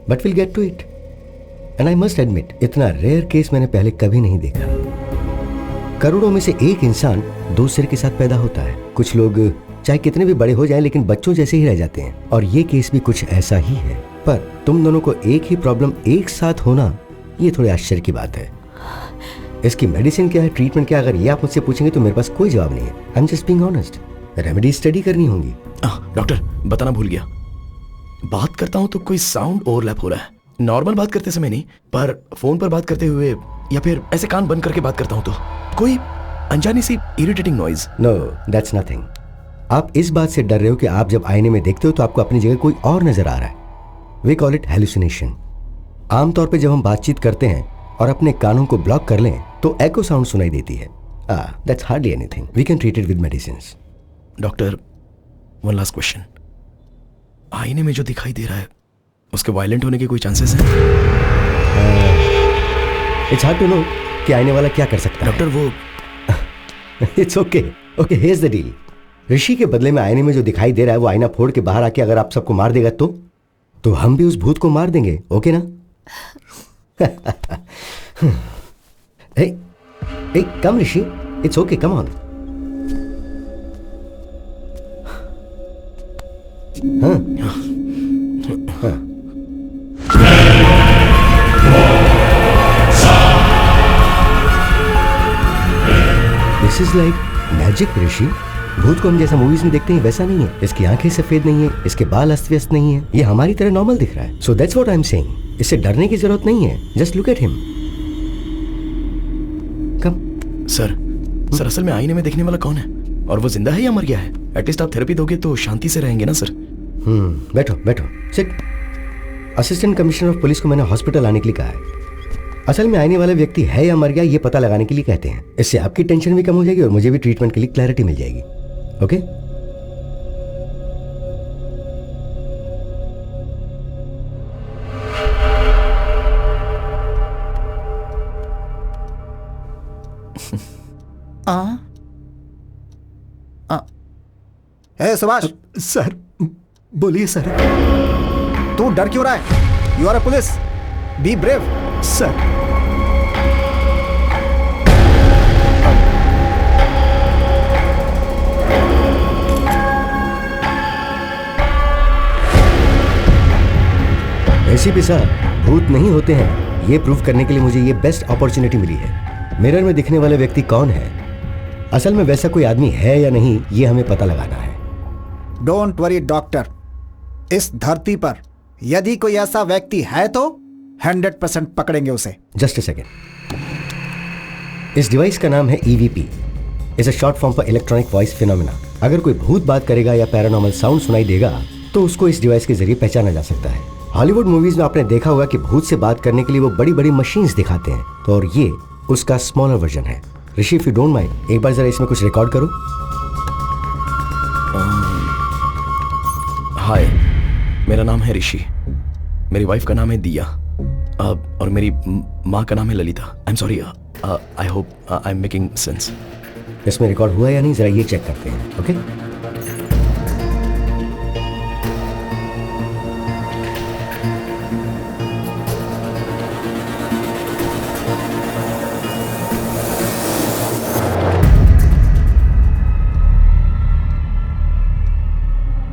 Speaker 3: but will get to it. And I must admit, इतना रेयर केस मैंने पहले कभी नहीं देखा। करोड़ों में से एक इंसान 2 सिर के साथ पैदा होता है। कुछ लोग चाहे कितने भी बड़े हो जाएं लेकिन बच्चों जैसे ही रह जाते हैं, और ये केस भी कुछ ऐसा ही है। पर तुम दोनों को एक ही प्रॉब्लम एक साथ होना, ये थोड़े आश्चर्य की बात है। इसकी मेडिसिन क्या है, ट्रीटमेंट क्या है, अगर ये आप मुझसे पूछेंगे तो मेरे पास कोई जवाब नहीं है। I am just being honest. Remedy study करनी होंगी।
Speaker 7: डॉक्टर, बताना भूल गया, बात करता हूँ तो कोई साउंड ओवरलैप हो रहा है। नॉर्मल बात करते समय नहीं, पर फोन पर बात करते हुए या फिर ऐसे कान बंद करके बात करता हूँ तो कोई अनजानी सी irritating noise.
Speaker 3: No, that's nothing. आप इस बात से डर रहे हो कि आप जब आईने में देखते हो तो आपको अपनी जगह कोई और नजर आ रहा है। We call it hallucination. आमतौर पे जब हम बातचीत करते हैं और अपने कानों को ब्लॉक कर लें तो एको साउंड सुनाई देती है। That's hardly anything, we can treat it with medicines.
Speaker 7: Doctor, one last question, आईने में जो दिखाई दे रहा है उसके वायलेंट होने के कोई चांसेस हैं?
Speaker 3: इट्स हार्ड टू नो कि आईने वाला क्या कर सकता है।
Speaker 7: डॉक्टर, वो
Speaker 3: it's okay, okay, here's the deal. Rishi के बदले में आईने में जो दिखाई दे रहा है वो आईना फोड़ के बाहर आके अगर आप सबको मार देगा तो हम भी उस भूत को मार देंगे, ओके ना? hey, come Rishi, it's okay, come on. This is like magic ऋषि। भूत को हम जैसा मूवीज में देखते हैं वैसा नहीं है। इसकी आंखें सफेद नहीं है, इसके बाल अस्त व्यस्त नहीं है, ये हमारी तरह नॉर्मल दिख रहा है। So that's what I am saying. इससे डरने की जरूरत नहीं है, just look at him. Come.
Speaker 7: Sir असल में आईने में देखने वाला कौन है, और वो जिंदा है या मर गया है? एटलीस्ट आप थेरेपी दोगे तो शांति से रहेंगे ना सर।
Speaker 3: बैठो बैठो, sit. Assistant commissioner of police को मैंने हॉस्पिटल आने के लिए कहा है। असल में आने वाला व्यक्ति है या मर गया ये पता लगाने के लिए कहते हैं। इससे आपकी टेंशन भी कम हो जाएगी और मुझे भी ट्रीटमेंट के लिए क्लैरिटी मिल जाएगी। ओके?
Speaker 8: सुभाष।
Speaker 6: सर बोलिए सर।
Speaker 8: तू डर क्यों रहा है? You are a police, be brave.
Speaker 6: Sir
Speaker 3: ACP साहब, भूत नहीं होते हैं, ये प्रूव करने के लिए मुझे ये बेस्ट अपॉर्चुनिटी मिली है। मिरर में दिखने वाले व्यक्ति कौन है, असल में वैसा कोई आदमी है या नहीं, ये हमें पता लगाना है।
Speaker 8: डोंट वरी डॉक्टर, इस धरती पर यदि कोई ऐसा व्यक्ति है तो 100% पकड़ेंगे उसे।
Speaker 3: Just a second. इस डिवाइस का नाम है EVP, is a short form for electronic voice phenomena. अगर कोई भूत बात करेगा या पैरानॉर्मल साउंड सुनाई देगा तो उसको इस डिवाइस के जरिए पहचाना जा सकता है। हॉलीवुड मूवीज में आपने देखा होगा कि भूत से बात करने के लिए वो बड़ी बड़ी मशीन्स दिखाते हैं, तो और ये उसका स्मॉलर वर्जन है। ऋषि, इफ यू डोंट माइंड, एक बार जरा इसमें कुछ रिकॉर्ड करो।
Speaker 7: हाय, मेरा नाम है ऋषि, मेरी वाइफ का नाम है दिया, और मेरी माँ का नाम है Lalita. I am sorry, I hope I am making sense.
Speaker 3: इसमें रिकॉर्ड हुआ या नहीं, जरा ये चेक करते हैं। ओके?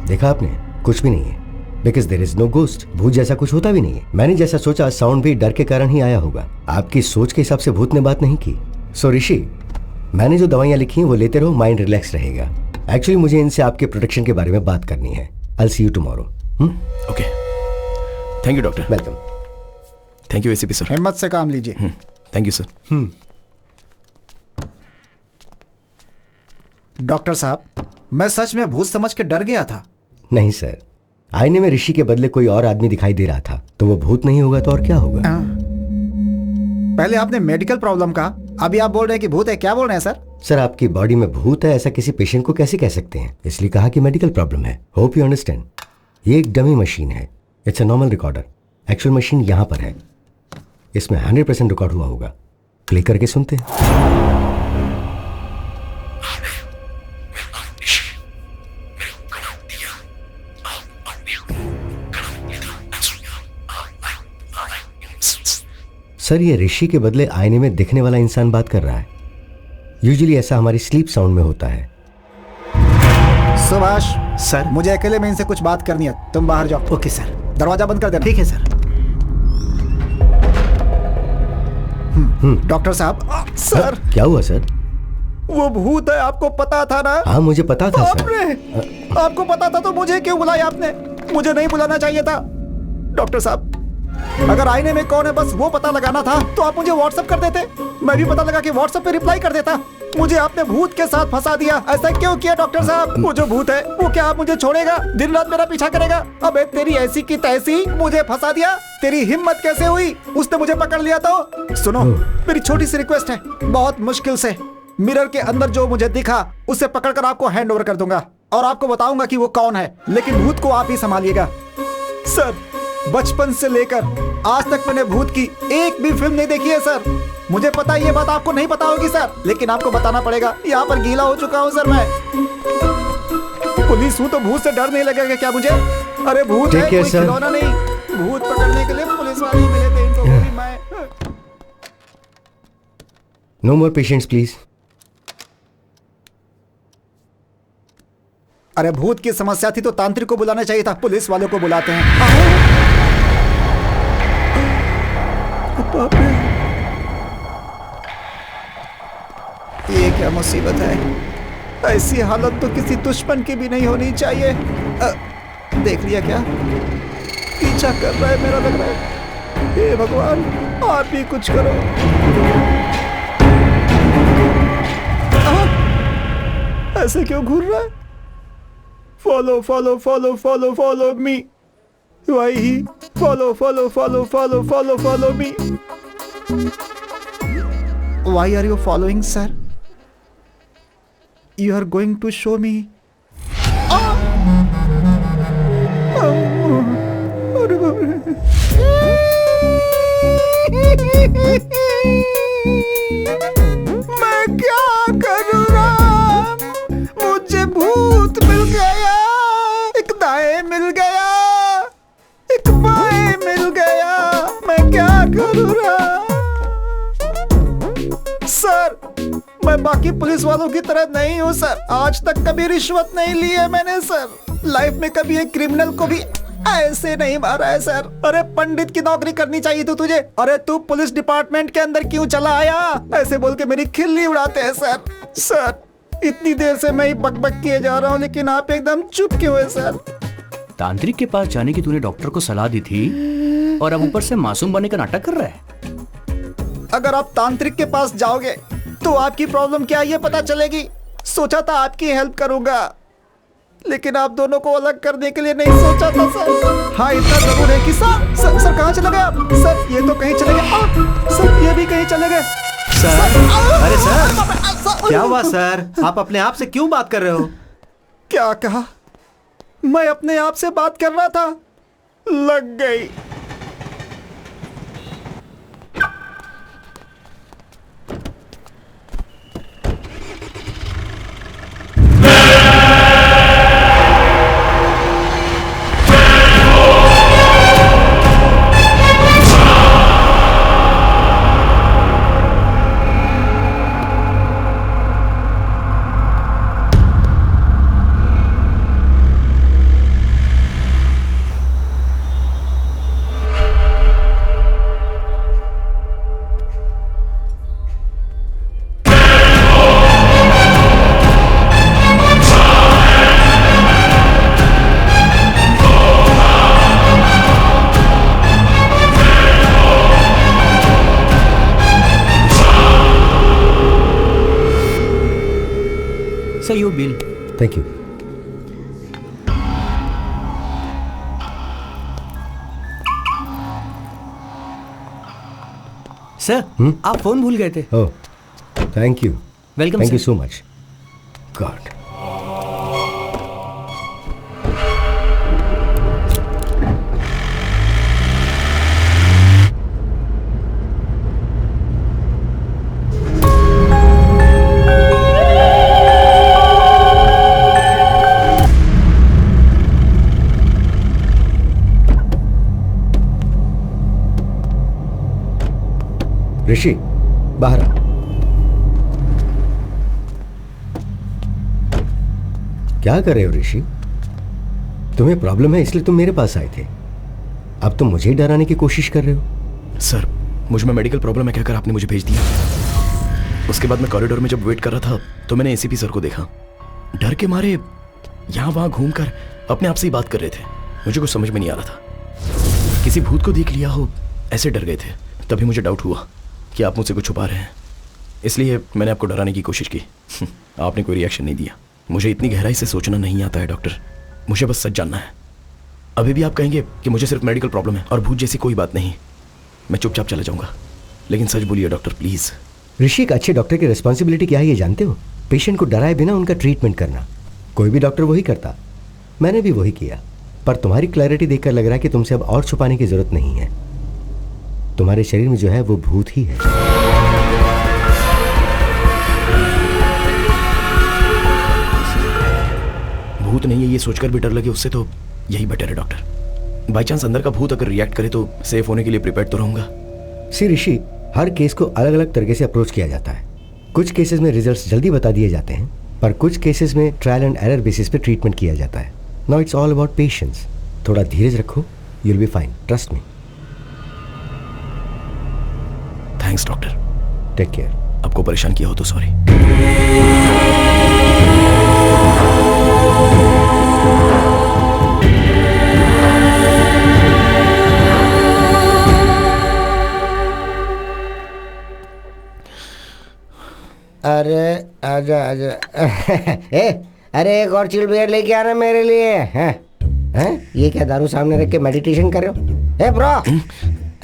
Speaker 3: देखा आपने, कुछ भी नहीं है, because there is no ghost. भूत जैसा कुछ होता भी नहीं है। मैंने जैसा सोचा, साउंड भी डर के कारण ही आया होगा। आपकी सोच के हिसाब से भूत ने बात नहीं की। सो ऋषि, मैंने जो दवाइयां लिखी हैं वो लेते रहो, माइंड रिलैक्स रहेगा। एक्चुअली मुझे इनसे आपके प्रोटेक्शन के बारे में बात करनी है। I will see you tomorrow.
Speaker 7: Okay, thank you doctor.
Speaker 3: Welcome.
Speaker 7: Thank you ACP sir.
Speaker 8: हिम्मत से काम लीजिए।
Speaker 7: Thank you sir.
Speaker 8: डॉक्टर साहब, मैं सच में भूत समझ के डर गया था।
Speaker 3: नहीं सर, आईने में ऋषि के बदले कोई और आदमी दिखाई दे रहा था, तो वो भूत नहीं होगा तो और क्या होगा?
Speaker 8: पहले आपने मेडिकल प्रॉब्लम कहा, अभी आप बोल रहे हैं कि भूत है। क्या बोल रहे हैं सर?
Speaker 3: सर, आपकी बॉडी में भूत है ऐसा किसी पेशेंट को कैसे कह सकते हैं? इसलिए कहा कि मेडिकल प्रॉब्लम है। Hope you understand. ये एक डमी मशीन है, it's a normal recorder. Actual machine यहाँ पर है, इसमें 100% रिकॉर्ड हुआ होगा। प्ले करके सुनते हैं। सर, ये ऋषि के बदले आईने में दिखने वाला इंसान बात कर रहा है। यूजुअली ऐसा हमारी स्लीप साउंड में होता है।
Speaker 8: सुभाष
Speaker 6: सर,
Speaker 8: मुझे अकेले में इनसे कुछ बात करनी है, तुम बाहर जाओ।
Speaker 6: Okay sir.
Speaker 8: दरवाजा बंद कर देना।
Speaker 6: ठीक है सर।
Speaker 8: डॉक्टर साहब। सर,
Speaker 3: क्या हुआ सर?
Speaker 8: वो भूत है, आपको पता था ना?
Speaker 3: हाँ, मुझे पता था सर।
Speaker 8: आपने आपको पता था तो मुझे क्यों बुलाया आपने? मुझे नहीं बुलाना चाहिए था। डॉक्टर साहब, अगर आईने में कौन है बस वो पता लगाना था तो आप मुझे व्हाट्सएप कर देते, मैं भी पता लगा के व्हाट्सएप पे रिप्लाई कर देता। मुझे आपने भूत के साथ फंसा दिया। ऐसा क्यों किया डॉक्टर साहब? वो जो भूत है वो क्या आप मुझे छोड़ेगा? दिन रात मेरा पीछा करेगा? अबे तेरी ऐसी की तैसी, मुझे फंसा दिया। तेरी हिम्मत कैसे हुई? उसने मुझे पकड़ लिया तो। सुनो, मेरी छोटी सी रिक्वेस्ट है, बहुत मुश्किल से मिरर के अंदर जो मुझे दिखा उसे पकड़कर आपको हैंड ओवर कर दूंगा और आपको बताऊंगा कि वो कौन है, लेकिन भूत को आप ही संभालिएगा। सर, बचपन से लेकर आज तक मैंने भूत की एक भी फिल्म नहीं देखी है सर। मुझे पता है ये बात आपको नहीं पता होगी सर, लेकिन आपको बताना पड़ेगा। यहाँ पर गीला हो चुका हूँ सर मैं। पुलिस हूँ तो भूत से डर नहीं लगेगा क्या मुझे? अरे भूत है, कोई खिलौना नहीं। भूत पकड़ने के लिए पुलिस वाले ही मिले थे, इनको भी मैं।
Speaker 3: No more patients please.
Speaker 8: अरे भूत की समस्या थी तो तांत्रिक को बुलाना चाहिए था, पुलिस वालों को बुलाते हैं। ये क्या मुसीबत है? ऐसी हालत तो किसी दुश्मन की भी नहीं होनी चाहिए। देख लिया क्या? पीछा कर रहा है मेरा, लग रहा है। हे भगवान, आप ही कुछ करो। ऐसे क्यों घूर रहा है? Follow follow follow follow follow me. Why he follow follow follow follow follow follow me. Why are you following sir? You are going to show me. मैं क्या करूँ राम? मुझे भूत मिल गया, एक दाएं मिल गया, एक बाएं मिल गया, मैं क्या करूँ राम? सर, मैं बाकी पुलिस वालों की तरह नहीं हूँ सर। आज तक कभी रिश्वत नहीं ली है मैंने सर। लाइफ में कभी एक क्रिमिनल को भी ऐसे नहीं मारा है सर। अरे पंडित की नौकरी करनी चाहिए थी तुझे। अरे तू पुलिस डिपार्टमेंट के अंदर क्यों चला आया? ऐसे बोल के मेरी खिल्ली उड़ाते हैं सर। सर इतनी देर से मैं ही बकबक किए जा रहा हूँ, लेकिन आप एकदम चुप क्यों है सर?
Speaker 4: तांत्रिक के पास जाने की तूने डॉक्टर को सलाह दी थी और अब ऊपर से मासूम बनने का नाटक कर रहा है।
Speaker 8: अगर आप तांत्रिक के पास जाओगे तो आपकी प्रॉब्लम क्या है ये पता चलेगी। सोचा था आपकी हेल्प करूंगा, लेकिन आप दोनों को अलग करने के लिए नहीं सोचा था सर। हाँ इतना जरूर है कि सर कहाँ चले गए आप? सर ये तो कहीं चले गए। सर ये भी कहीं चले गए।
Speaker 6: सर, अरे सर, क्या हुआ सर? आप अपने आप से क्यों बात कर रहे हो?
Speaker 8: क्या कहा? मैं अपने आप से बात कर रहा था, लग गई।
Speaker 4: Sir, your bill.
Speaker 3: Thank you.
Speaker 4: Sir, आप फोन भूल गए थे।
Speaker 3: Oh, thank you.
Speaker 4: Welcome,
Speaker 3: Thank
Speaker 4: sir.
Speaker 3: you so much. God. ऋषि बाहर आ। क्या कर रहे हो ऋषि? तुम्हें प्रॉब्लम है इसलिए तुम मेरे पास आए थे। अब तुम मुझे डराने की कोशिश कर रहे हो।
Speaker 7: सर, मुझ में मेडिकल प्रॉब्लम है कहकर आपने मुझे भेज दिया। उसके बाद मैं कॉरिडोर में जब वेट कर रहा था तो मैंने एसीपी सर को देखा। डर के मारे यहाँ वहां घूमकर अपने आप से ही बात कर रहे थे। मुझे कुछ समझ में नहीं आ रहा था। किसी भूत को देख लिया हो ऐसे डर गए थे। तभी मुझे डाउट हुआ कि आप मुझसे कुछ छुपा रहे हैं, इसलिए मैंने आपको डराने की कोशिश की। आपने कोई रिएक्शन नहीं दिया। मुझे इतनी गहराई से सोचना नहीं आता है डॉक्टर, मुझे बस सच जानना है। अभी भी आप कहेंगे कि मुझे सिर्फ मेडिकल प्रॉब्लम है और भूत जैसी कोई बात नहीं, मैं चुपचाप चला जाऊंगा। लेकिन सच बोलिए डॉक्टर प्लीज।
Speaker 3: ऋषि, एक अच्छे डॉक्टर की रिस्पॉन्सिबिलिटी क्या है ये जानते हो? पेशेंट को डराए बिना उनका ट्रीटमेंट करना। कोई भी डॉक्टर वही करता, मैंने भी वही किया। पर तुम्हारी क्लैरिटी देखकर लग रहा है कि तुमसे अब और छुपाने की जरूरत नहीं है। तुम्हारे शरीर में जो है वो भूत ही है।
Speaker 7: भूत नहीं है ये सोचकर भी डर लगे उससे तो यही बेटर है डॉक्टर। बाई चांस अंदर का भूत अगर रिएक्ट करे तो सेफ होने के लिए प्रिपेयर तो रहूंगा।
Speaker 3: सी ऋषि, हर केस को अलग अलग तरीके से अप्रोच किया जाता है। कुछ केसेस में रिजल्ट्स जल्दी बता दिए जाते हैं, पर कुछ केसेस में ट्रायल एंड एरर बेसिस पे ट्रीटमेंट किया जाता है। Now it's all about patience. थोड़ा धीरज रखो, you will be fine, trust me.
Speaker 7: Thanks doctor.
Speaker 3: Take care.
Speaker 7: आपको परेशान किया हो तो सॉरी।
Speaker 3: अरे आजा आजा अरे एक और चिल बियर लेके आना मेरे लिए। हैं ये क्या दारू सामने रख के मेडिटेशन कर रहे हो? Bro,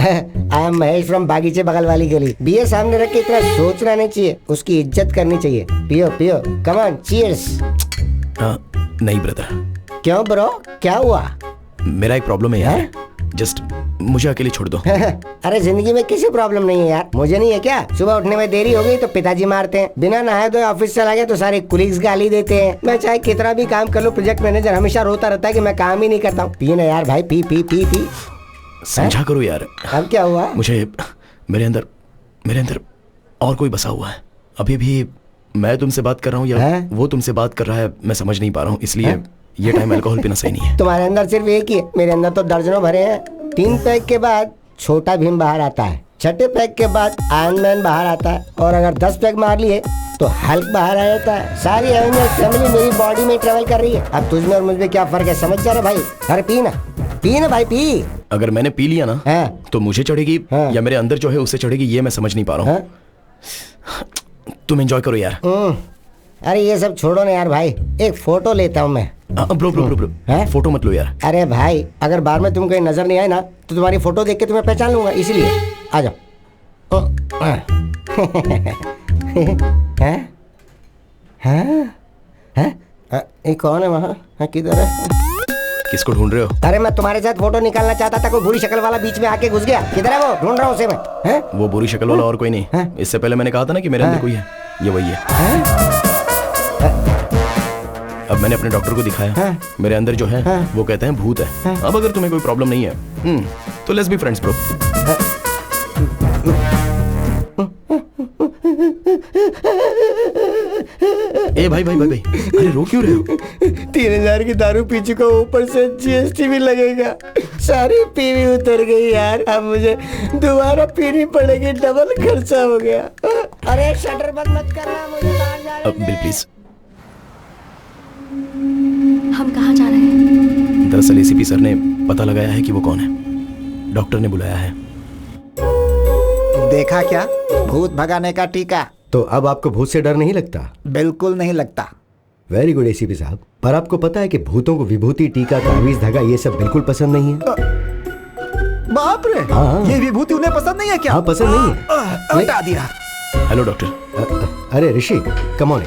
Speaker 3: I am Mahesh from बागीचे बगल वाली गली। बियर सामने रख के इतना सोचना नहीं चाहिए, उसकी इज्जत करनी चाहिए। पियो पियो, कम ऑन, चीयर्स।
Speaker 7: नहीं ब्रदर।
Speaker 3: क्यों ब्रो, क्या हुआ?
Speaker 7: मेरा एक प्रॉब्लम है यार, जस्ट मुझे अकेले छोड़ दो।
Speaker 3: अरे जिंदगी में किसी प्रॉब्लम नहीं है यार, मुझे नहीं है क्या? सुबह उठने में देरी हो गई तो पिताजी मारते हैं, बिना नहाए धोए ऑफिस चला गया तो सारे कुलीग्स गाली देते हैं। मैं चाहे कितना भी काम कर लूं, प्रोजेक्ट मैनेजर हमेशा रोता रहता है कि मैं काम ही नहीं करता हूँ। पी ना यार भाई, पी पी पी पी।
Speaker 7: समझा करो यार।
Speaker 3: अब क्या हुआ?
Speaker 7: मुझे मेरे अंदर और कोई बसा हुआ है। अभी भी मैं तुमसे बात कर रहा हूँ या वो तुमसे बात कर रहा है, मैं समझ नहीं पा रहा हूँ, इसलिए ये टाइम अल्कोहल पीना सही नहीं है।
Speaker 3: तुम्हारे अंदर सिर्फ एक ही है, मेरे अंदर तो दर्जनों भरे हैं। 3 पैक के बाद छोटा भीम बाहर आता है, 6ठे पैक के बाद आयरन मैन बाहर आता है, और अगर 10 पैक मार लिए तो हल्क बाहर आ जाता है। सारी एवेंजर्स फैमिली मेरी बॉडी में ट्रेवल कर रही है। अब तुझमें और मुझमें क्या फर्क है, समझ जा रहा भाई? अरे पी ना भाई, पी।
Speaker 7: अगर मैंने पी लिया ना तो मुझे चढ़ेगी या मेरे अंदर जो है उससे चढ़ेगी, ये मैं समझ नहीं पा रहा हूँ। तुम एंजॉय करो यार।
Speaker 3: अरे ये सब छोड़ो ना यार भाई, एक फोटो लेता हूँ मैं।
Speaker 7: ब्रो फोटो मत लो यार।
Speaker 3: अरे भाई, अगर बार में तुम कहीं नजर नहीं आए ना तो तुम्हारी फोटो देख के तुम्हें पहचान लूंगा, इसीलिए आ जाओ। ये कौन है वहाँ? किधर है?
Speaker 7: किसको ढूंढ रहे हो?
Speaker 3: अरे मैं तुम्हारे साथ फोटो निकालना चाहता था, कोई बुरी शक्ल वाला बीच में आके घुस गया। किधर है वो? ढूंढ रहा हूँ उसे मैं।
Speaker 7: वो बुरी शक्ल वाला और कोई नहीं। इससे पहले मैंने कहा था ना कि मेरे अंदर कोई है, ये वही है। अब मैंने अपने डॉक्टर को दिखाया, मेरे अंदर जो है वो कहते हैं भूत है। अब अगर तुम्हें कोई प्रॉब्लम नहीं है तो लेट्स बी फ्रेंड्स ब्रो। ए भाई, अरे रो क्यों रहे हो?
Speaker 3: 3000 की दारू पी चुका, ऊपर से जीएसटी भी लगेगा। सारी पीवी उतर गई यार, अब मुझे दोबारा पीनी पड़ेगी, डबल खर्चा हो गया। अरे शटर बंद मत करना, मुझे बाहर जाने दे।
Speaker 7: Bill please.
Speaker 1: हम कहाँ जा रहे हैं?
Speaker 7: दरअसल एसीपी सर ने पता लगाया है कि वो कौन है, डॉक्टर ने बुलाया है।
Speaker 8: देखा क्या, भूत भगाने का टीका।
Speaker 3: तो अब आपको भूत से डर नहीं लगता?
Speaker 8: बिल्कुल नहीं लगता।
Speaker 3: वेरी गुड एसीपी साहब। पर आपको पता है कि भूतों को विभूति, टीका, तावीज, धागा ये सब बिल्कुल पसंद नहीं है।
Speaker 8: बाप रे, ये विभूति उन्हें पसंद नहीं है क्या?
Speaker 3: हाँ, पसंद नहीं है।
Speaker 8: हटा दिया।
Speaker 7: Hello doctor.
Speaker 3: अरे Rishi, come on.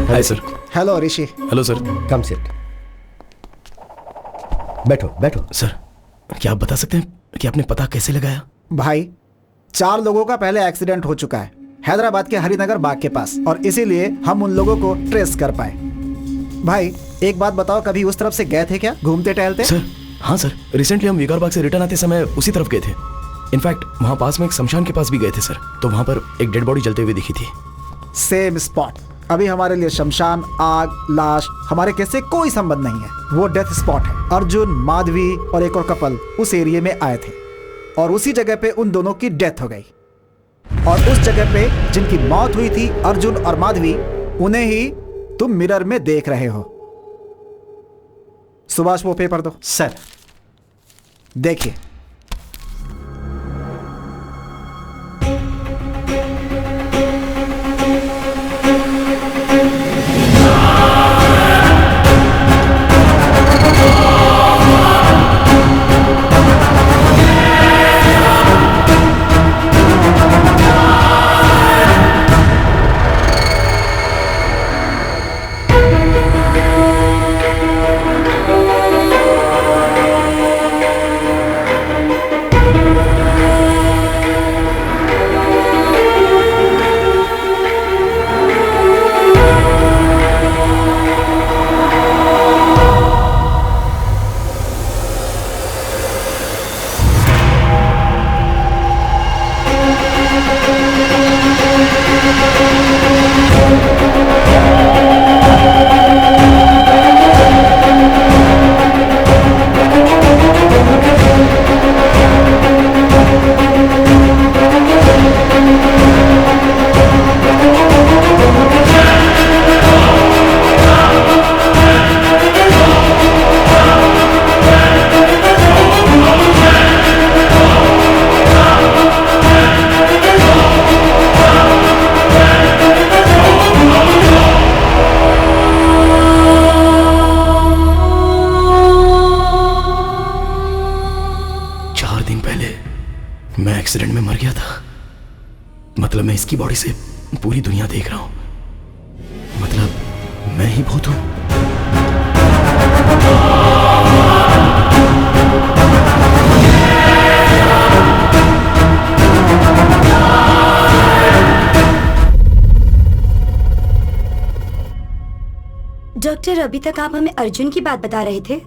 Speaker 7: Hi sir.
Speaker 8: Hello Rishi.
Speaker 7: Hello sir.
Speaker 3: Come sit. बैठो।
Speaker 7: सर, क्या आप बता सकते हैं कि आपने पता कैसे लगाया?
Speaker 8: भाई, 4 लोगों का पहले एक्सीडेंट हो चुका है हैदराबाद के हरिनगर बाग के पास, और इसीलिए हम उन लोगों को ट्रेस कर पाए। भाई एक बात बताओ, कभी उस तरफ से गए थे क्या, घूमते टहलते?
Speaker 7: सर हाँ सर, रिसेंटली हम विकार बाग से रिटर्न आते समय उसी तरफ गए थे। इनफैक्ट वहाँ पास में एक शमशान के पास भी गए थे सर, तो वहाँ पर एक डेड बॉडी जलते हुए दिखी थी।
Speaker 8: Same spot. अभी हमारे लिए शमशान, आग, लाश हमारे केस से कोई संबंध नहीं है, वो डेथ स्पॉट है। अर्जुन, माधवी और एक और कपल उस एरिया में आए थे और उसी जगह पे उन दोनों की डेथ हो गई। और उस जगह पे जिनकी मौत हुई थी, अर्जुन और माधवी, उन्हें ही तुम मिरर में देख रहे हो। सुभाष वो पेपर दो।
Speaker 6: सर
Speaker 8: देखिए,
Speaker 7: पहले मैं एक्सीडेंट में मर गया था, मतलब मैं इसकी बॉडी से पूरी दुनिया देख रहा हूं, मतलब मैं ही भूत हूं।
Speaker 2: डॉक्टर, अभी तक आप हमें अर्जुन की बात बता रहे थे।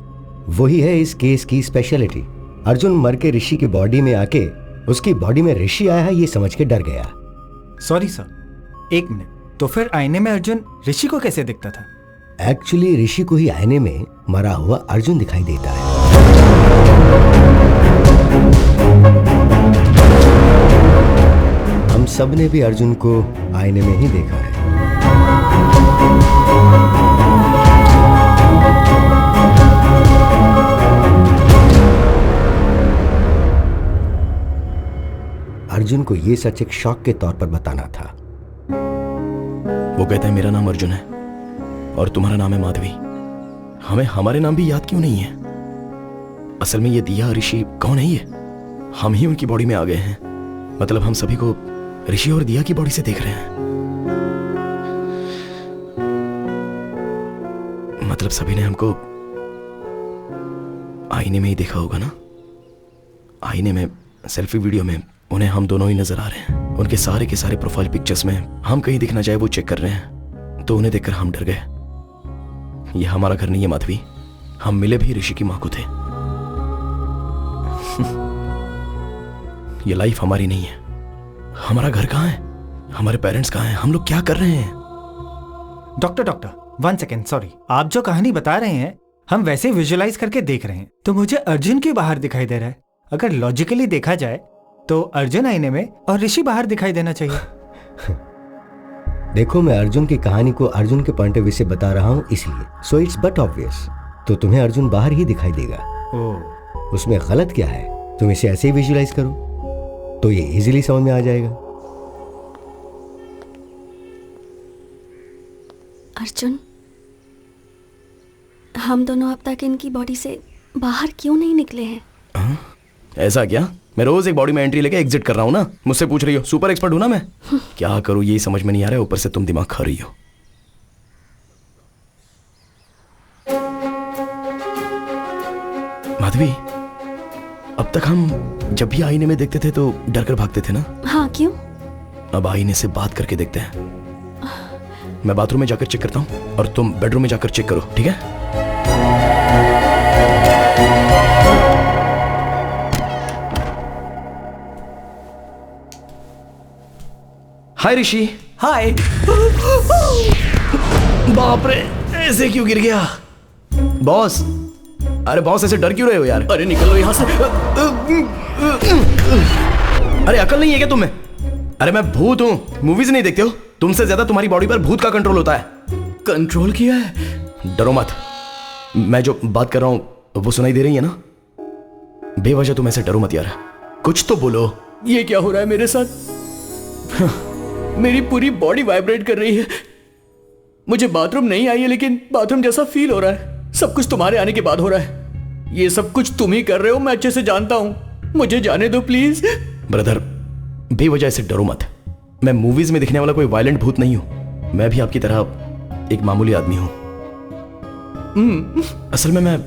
Speaker 3: वही है इस केस की स्पेशलिटी। अर्जुन मर के ऋषि की बॉडी में आके उसकी बॉडी में ऋषि आया है ये समझ के डर गया।
Speaker 9: सॉरी सर, 1 मिनट, तो फिर आईने में अर्जुन ऋषि को कैसे दिखता था?
Speaker 3: एक्चुअली ऋषि को ही आईने में मरा हुआ अर्जुन दिखाई देता है। हम सब ने भी अर्जुन को आईने में ही देखा है। अर्जुन को ये सच एक शॉक के तौर पर बताना था।
Speaker 7: वो कहते हैं मेरा नाम अर्जुन है और तुम्हारा नाम है माधवी। हमें हमारे नाम भी याद क्यों नहीं है? असल में ये दिया ऋषि कौन है? ये हम ही उनकी बॉडी में आ गए हैं, मतलब हम सभी को ऋषि और दिया की बॉडी से देख रहे हैं। मतलब सभी ने हमको आईने में ही देखा होगा ना। आईने में, सेल्फी वीडियो में उन्हें हम दोनों ही नजर आ रहे हैं। उनके सारे के सारे प्रोफाइल पिक्चर्स में हम कहीं दिखना चाहे वो चेक कर रहे हैं, तो उन्हें देखकर हम डर गए। ये हमारा घर नहीं है माधवी, हम मिले भी ऋषि की मां को थे। ये लाइफ हमारी नहीं है। हमारा घर कहां है? हमारे पेरेंट्स कहां हैं? हम लोग क्या कर रहे हैं?
Speaker 9: डॉक्टर 1 सेकेंड, सॉरी, आप जो कहानी बता रहे हैं हम वैसे विजुअलाइज करके देख रहे हैं, तो मुझे अर्जुन के बाहर दिखाई दे रहा है। अगर लॉजिकली देखा जाए तो अर्जुन आईने में और ऋषि बाहर दिखाई देना चाहिए।
Speaker 3: देखो, मैं अर्जुन की कहानी को अर्जुन के पॉइंट ऑफ व्यू से बता रहा हूं इसलिए, सो इट्स बट ऑब्वियस। तो तुम्हें अर्जुन बाहर ही दिखाई देगा। उसमें गलत क्या है? तुम इसे ऐसे ही विजुअलाइज करो तो ये इजीली समझ में आ जाएगा।
Speaker 1: अर्जुन, हम दोनों अब तक इनकी बॉडी से बाहर क्यों नहीं निकले हैं?
Speaker 7: ऐसा क्या? मैं रोज एक बॉडी में एंट्री लेके एग्जिट कर रहा हूं ना। मुझसे पूछ रही हो? सुपर एक्सपर्ट हूं ना मैं। क्या करूं यही समझ में नहीं आ रहा है, ऊपर से तुम दिमाग खा रही हो। माधवी, अब तक हम जब भी आईने में देखते थे तो डर कर भागते थे ना।
Speaker 1: हाँ, क्यों?
Speaker 7: अब आईने से बात करके देखते हैं। मैं बाथरूम में जाकर चेक करता हूं और तुम बेडरूम में जाकर चेक करो, ठीक है? हाय ऋषि।
Speaker 4: हाय।
Speaker 7: बाप रे, ऐसे क्यों गिर गया? बॉस, अरे बॉस ऐसे डर क्यों रहे हो यार?
Speaker 4: अरे निकलो यहाँ से।
Speaker 7: अरे अकल नहीं है क्या तुम्हें? अरे मैं भूत हूँ, मूवीज नहीं देखते हो? तुमसे ज्यादा तुम्हारी बॉडी पर भूत का कंट्रोल होता है।
Speaker 4: कंट्रोल किया है?
Speaker 7: डरो मत, मैं जो बात कर रहा हूँ वो सुनाई दे रही है ना? बेवजह तुम ऐसे डरो मत यार, कुछ तो बोलो।
Speaker 4: ये क्या हो रहा है मेरे साथ? मेरी पूरी बॉडी वाइब्रेट कर रही है। मुझे बाथरूम नहीं आई है लेकिन बाथरूम जैसा फील हो रहा है। सब कुछ तुम्हारे आने के बाद हो रहा है। ये सब कुछ तुम ही कर रहे हो, मैं अच्छे से जानता हूं। मुझे जाने दो प्लीज।
Speaker 7: ब्रदर, बेवजह ऐसे डरो मत। मैं मूवीज में दिखने वाला कोई वायलेंट भूत नहीं हूं। मैं भी आपकी तरह एक मामूली आदमी हूं। असल में मैं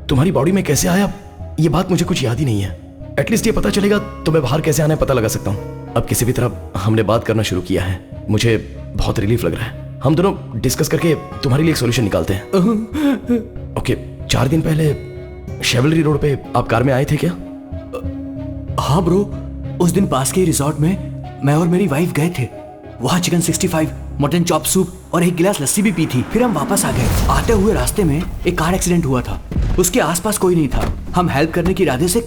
Speaker 7: तुम्हारी बॉडी में कैसे आया ये बात मुझे कुछ याद ही नहीं है। एटलीस्ट ये पता चलेगा तो मैं बाहर कैसे आना है पता लगा सकता हूं। अब किसी भी तरह हमने बात करना शुरू किया है, मुझे बहुत रिलीफ लग रहा है। हम दोनों डिस्कस करके तुम्हारे लिए एक सॉल्यूशन निकालते हैं। ओके, 4 दिन पहले शेवलरी रोड पे आप कार में आए थे क्या?
Speaker 4: हाँ ब्रो, उस दिन पास के रिजॉर्ट में मैं और मेरी वाइफ गए थे। वहाँ चिकन 65, मटन चॉप सूप और एक गिलास लस्सी भी पी थी। फिर हम वापस आ गए। आते हुए रास्ते में एक कार एक्सीडेंट हुआ था। उसके आसपास कोई नहीं था। हम हेल्प करने की इरादे से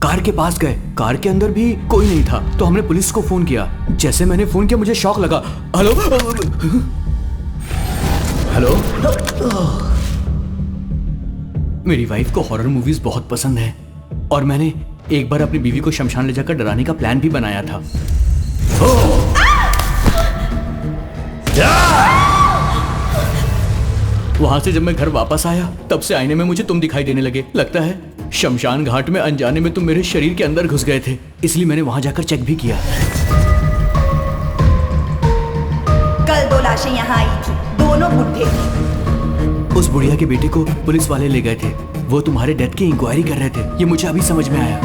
Speaker 4: कार के पास गए। कार के अंदर भी कोई नहीं था, तो हमने पुलिस को फोन किया। जैसे मैंने फोन किया मुझे शॉक लगा। Hello
Speaker 7: hello.
Speaker 4: मेरी वाइफ को हॉरर मूवीज बहुत पसंद है और मैंने एक बार अपनी बीवी को शमशान ले जाकर डराने का प्लान भी बनाया था। वहां से जब मैं घर वापस आया तब से आईने में मुझे तुम दिखाई देने लगे। लगता है शमशान घाट में अनजाने में तुम मेरे शरीर के अंदर घुस गए थे, इसलिए मैंने वहां जाकर चेक भी किया।
Speaker 2: कल 2 लाशें यहाँ आई थी, दोनों बुढ़े थे।
Speaker 4: उस बुढ़िया के बेटे को पुलिस वाले ले गए थे, वो तुम्हारे डेथ की इंक्वायरी कर रहे थे, ये मुझे अभी समझ में आया।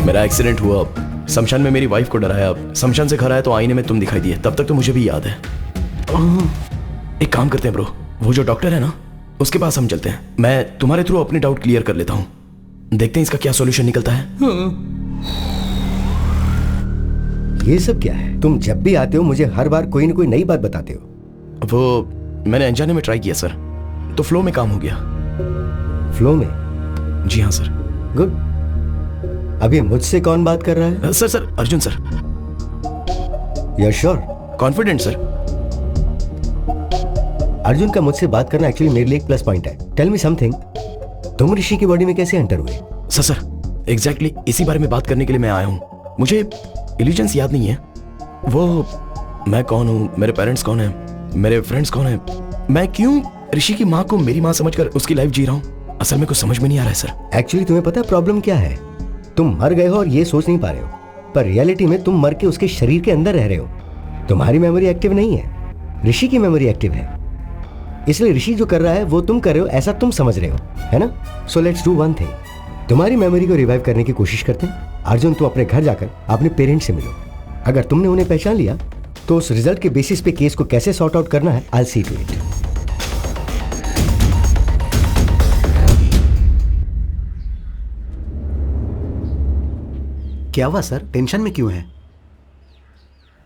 Speaker 7: मेरा एक्सीडेंट हुआ, शमशान में मेरी वाइफ को डराया, शमशान से घर आया तो आईने में तुम दिखाई दिए। तब तक तो मुझे भी याद है। एक काम करते हैं ब्रो, वो जो डॉक्टर है ना उसके पास हम चलते हैं। मैं तुम्हारे थ्रू अपने डाउट क्लियर कर लेता हूँ, देखते हैं इसका क्या सॉल्यूशन निकलता है।
Speaker 3: ये सब क्या है? तुम जब भी आते हो मुझे हर बार कोई ना कोई नई बात बताते हो।
Speaker 7: वो मैंने अनजाने में ट्राई किया सर, तो फ्लो में काम हो गया।
Speaker 3: फ्लो में?
Speaker 7: जी हाँ सर।
Speaker 3: गुड। अभी मुझसे कौन बात कर रहा है?
Speaker 7: Sir Arjun sir.
Speaker 3: You are sure?
Speaker 7: Confident sir.
Speaker 3: Arjun का मुझसे बात करना एक्चुअली मेरे लिए एक प्लस पॉइंट है। टेल मी समथिंग, तुम ऋषि की बॉडी में कैसे एंटर हुए?
Speaker 7: सर एग्जैक्टली इसी बारे में बात करने के लिए मैं आया हूँ। मुझे इल्यूजन्स याद नहीं है, वो मैं कौन हूँ, मेरे पेरेंट्स कौन है, मेरे फ्रेंड्स कौन है, मैं क्यों ऋषि की माँ को मेरी माँ समझकर उसकी लाइफ जी रहा हूँ, असल में कुछ समझ में नहीं आ रहा है सर।
Speaker 3: एक्चुअली तुम्हें पता है प्रॉब्लम क्या है? तुम मर गए हो और ये सोच नहीं पा रहे हो, पर रियलिटी में तुम मर के उसके शरीर के अंदर रह रहे हो। तुम्हारी मेमोरी एक्टिव नहीं है, ऋषि की मेमोरी एक्टिव है। इसलिए ऋषि जो कर रहा है वो तुम कर रहे हो ऐसा तुम समझ रहे हो, है ना? So let's do one thing, तुम्हारी मेमोरी को रिवाइव करने की कोशिश करते हैं। अर्जुन तुम अपने घर जाकर अपने पेरेंट्स से मिलो। अगर तुमने उन्हें पहचान लिया तो उस रिजल्ट के बेसिस पे केस को कैसे सॉर्ट आउट करना है, आई सी टू इट।
Speaker 6: क्या हुआ सर, टेंशन में क्यों है?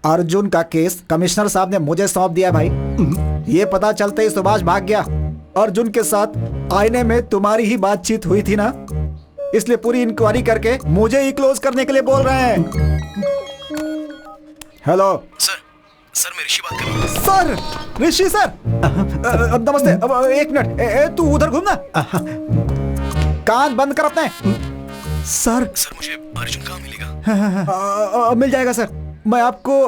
Speaker 8: अर्जुन का केस कमिश्नर साहब ने मुझे सौंप दिया भाई। ये पता चलते ही सुभाष भाग गया। अर्जुन के साथ आईने में तुम्हारी ही बातचीत हुई थी ना, इसलिए पूरी इंक्वायरी करके मुझे ही क्लोज करने के लिए बोल रहे हैं। हेलो
Speaker 7: सर मैं ऋषि बात कर रहा हूँ।
Speaker 8: सर, ऋषि सर। नमस्ते। एक मिनट, तू उधर घूमना, कान बंद कर अपने। सर
Speaker 7: मुझे अर्जुन कहाँ मिलेगा?
Speaker 8: मिल जाएगा सर, मैं आपको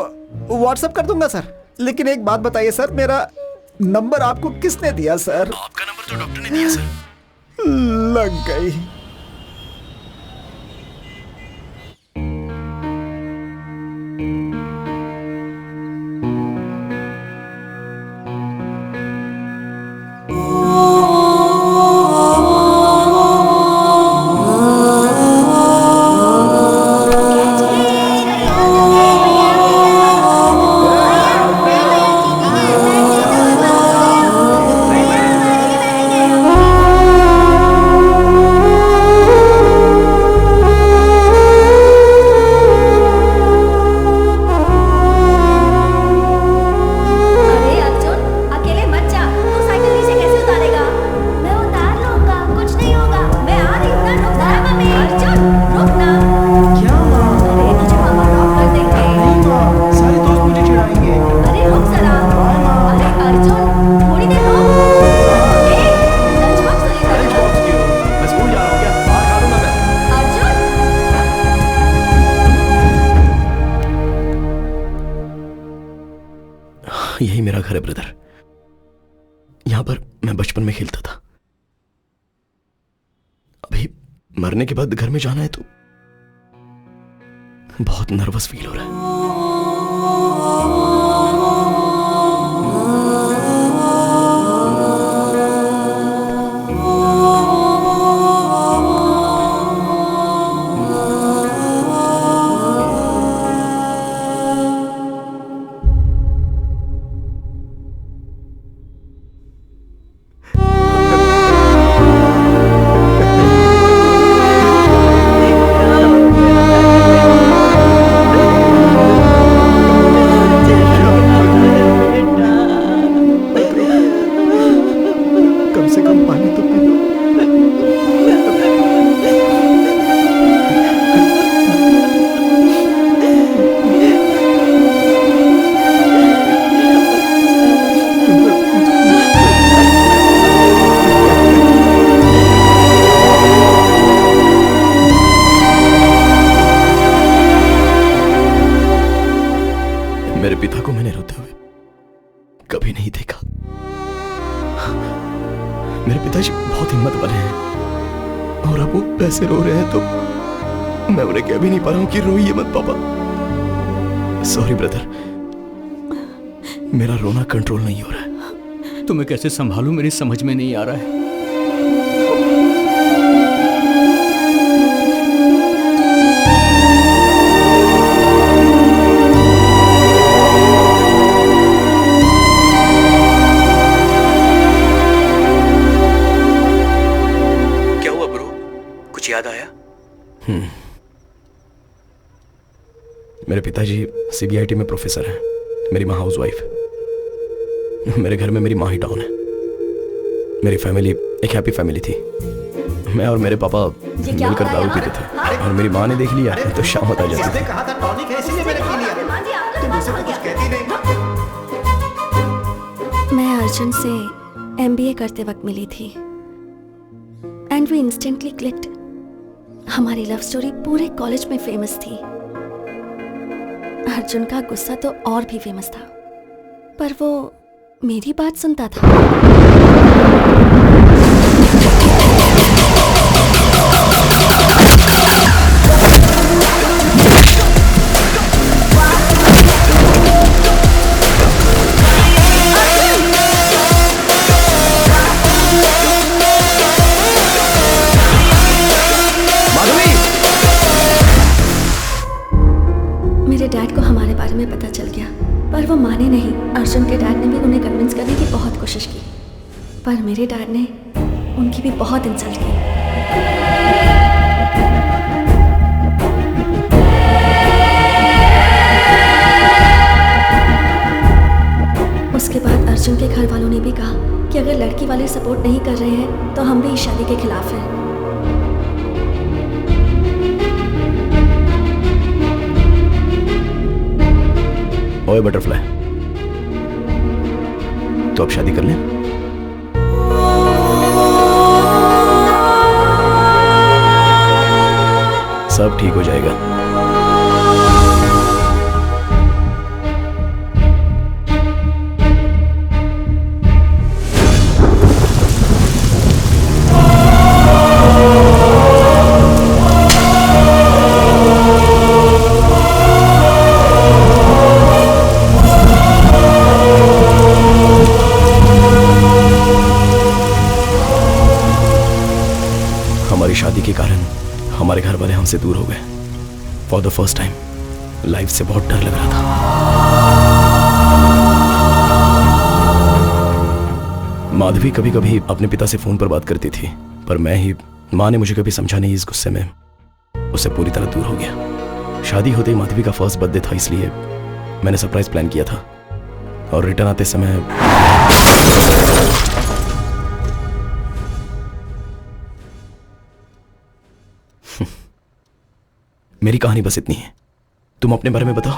Speaker 8: व्हाट्सएप कर दूंगा सर। लेकिन एक बात बताइए सर, मेरा नंबर आपको किसने दिया सर?
Speaker 7: आपका नंबर तो डॉक्टर ने दिया सर।
Speaker 8: लग गई।
Speaker 7: यही मेरा घर है ब्रदर, यहां पर मैं बचपन में खेलता था। अभी मरने के बाद घर में जाना है तो बहुत नर्वस फील हो रहा है। मेरे पिता को मैंने रोते हुए कभी नहीं देखा। पिताजी बहुत हिम्मत वाले हैं और अब वो पैसे रो रहे हैं तो मैं उन्हें कह भी नहीं पा रहा हूं कि रोइए मत पापा। सॉरी ब्रदर, मेरा रोना कंट्रोल नहीं हो रहा है।
Speaker 4: तुम्हें कैसे संभालूं मेरी समझ में नहीं आ रहा है। क्या हुआ ब्रो? कुछ याद आया?
Speaker 7: मेरे पिताजी सीबीआईटी में प्रोफेसर हैं, मेरी माँ हाउस वाइफ। मेरे घर में मेरी माँ ही डाउन है। मेरी फैमिली एक हैप्पी फैमिली थी। मैं और मेरे पापा मिलकर दारू पीते थे और मेरी माँ ने देख लिया तो शाम आ जाती थी।
Speaker 6: कहा था टॉनिक है इसीलिए मैंने पी लिया। तुम मुझसे कुछ कहती नहीं।
Speaker 1: मैं अर्जुन से एमबीए करते वक्त मिली थी एंड वी इंस्टेंटली क्लिक्ड। हमारी लव स्टोरी पूरे कॉलेज में फेमस थी। अर्जुन का गुस्सा तो और भी फेमस था, पर वो मेरी बात सुनता था। मेरे डैड को हमारे बारे में पता चल गया, पर वो माने नहीं। अर्जुन के डैड ने भी उन्हें कन्विंस करने की बहुत कोशिश की, पर मेरे डैड ने उनकी भी बहुत इंसल्ट की। उसके बाद अर्जुन के घर वालों ने भी कहा कि अगर लड़की वाले सपोर्ट नहीं कर रहे हैं तो हम भी इस शादी के खिलाफ हैं।
Speaker 7: ओए बटरफ्लाई, तो अब शादी कर लें? सब ठीक हो जाएगा। हमारी शादी के कारण हमारे घर वाले हमसे दूर हो गए। For the first time life से बहुत डर लग रहा था। माधवी कभी कभी अपने पिता से फोन पर बात करती थी, पर माँ ने मुझे कभी समझा नहीं। इस गुस्से में उससे पूरी तरह दूर हो गया। शादी होते ही माधवी का फर्स्ट बर्थडे था, इसलिए मैंने सरप्राइज प्लान किया था और रिटर्न आते समय मेरी कहानी बस इतनी है। तुम अपने बारे में बताओ,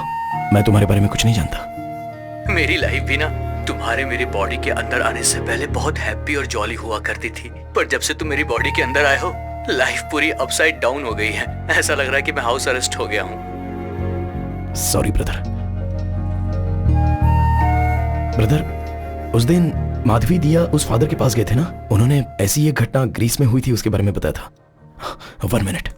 Speaker 7: मैं तुम्हारे बारे में कुछ नहीं जानता।
Speaker 4: मेरी लाइफ भी ना तुम्हारे मेरी बॉडी के अंदर आने से पहले बहुत हैप्पी और जॉली हुआ करती थी, पर जब से तुम मेरी बॉडी के अंदर आए हो लाइफ पूरी अपसाइड डाउन हो गई है। ऐसा लग रहा है कि मैं हाउस अरेस्ट हो गया हूँ।
Speaker 7: Sorry brother. उस दिन माधवी दिया उस फादर के पास गए थे ना, उन्होंने ऐसी एक घटना ग्रीस में हुई थी उसके बारे में बताया था। 1 मिनट।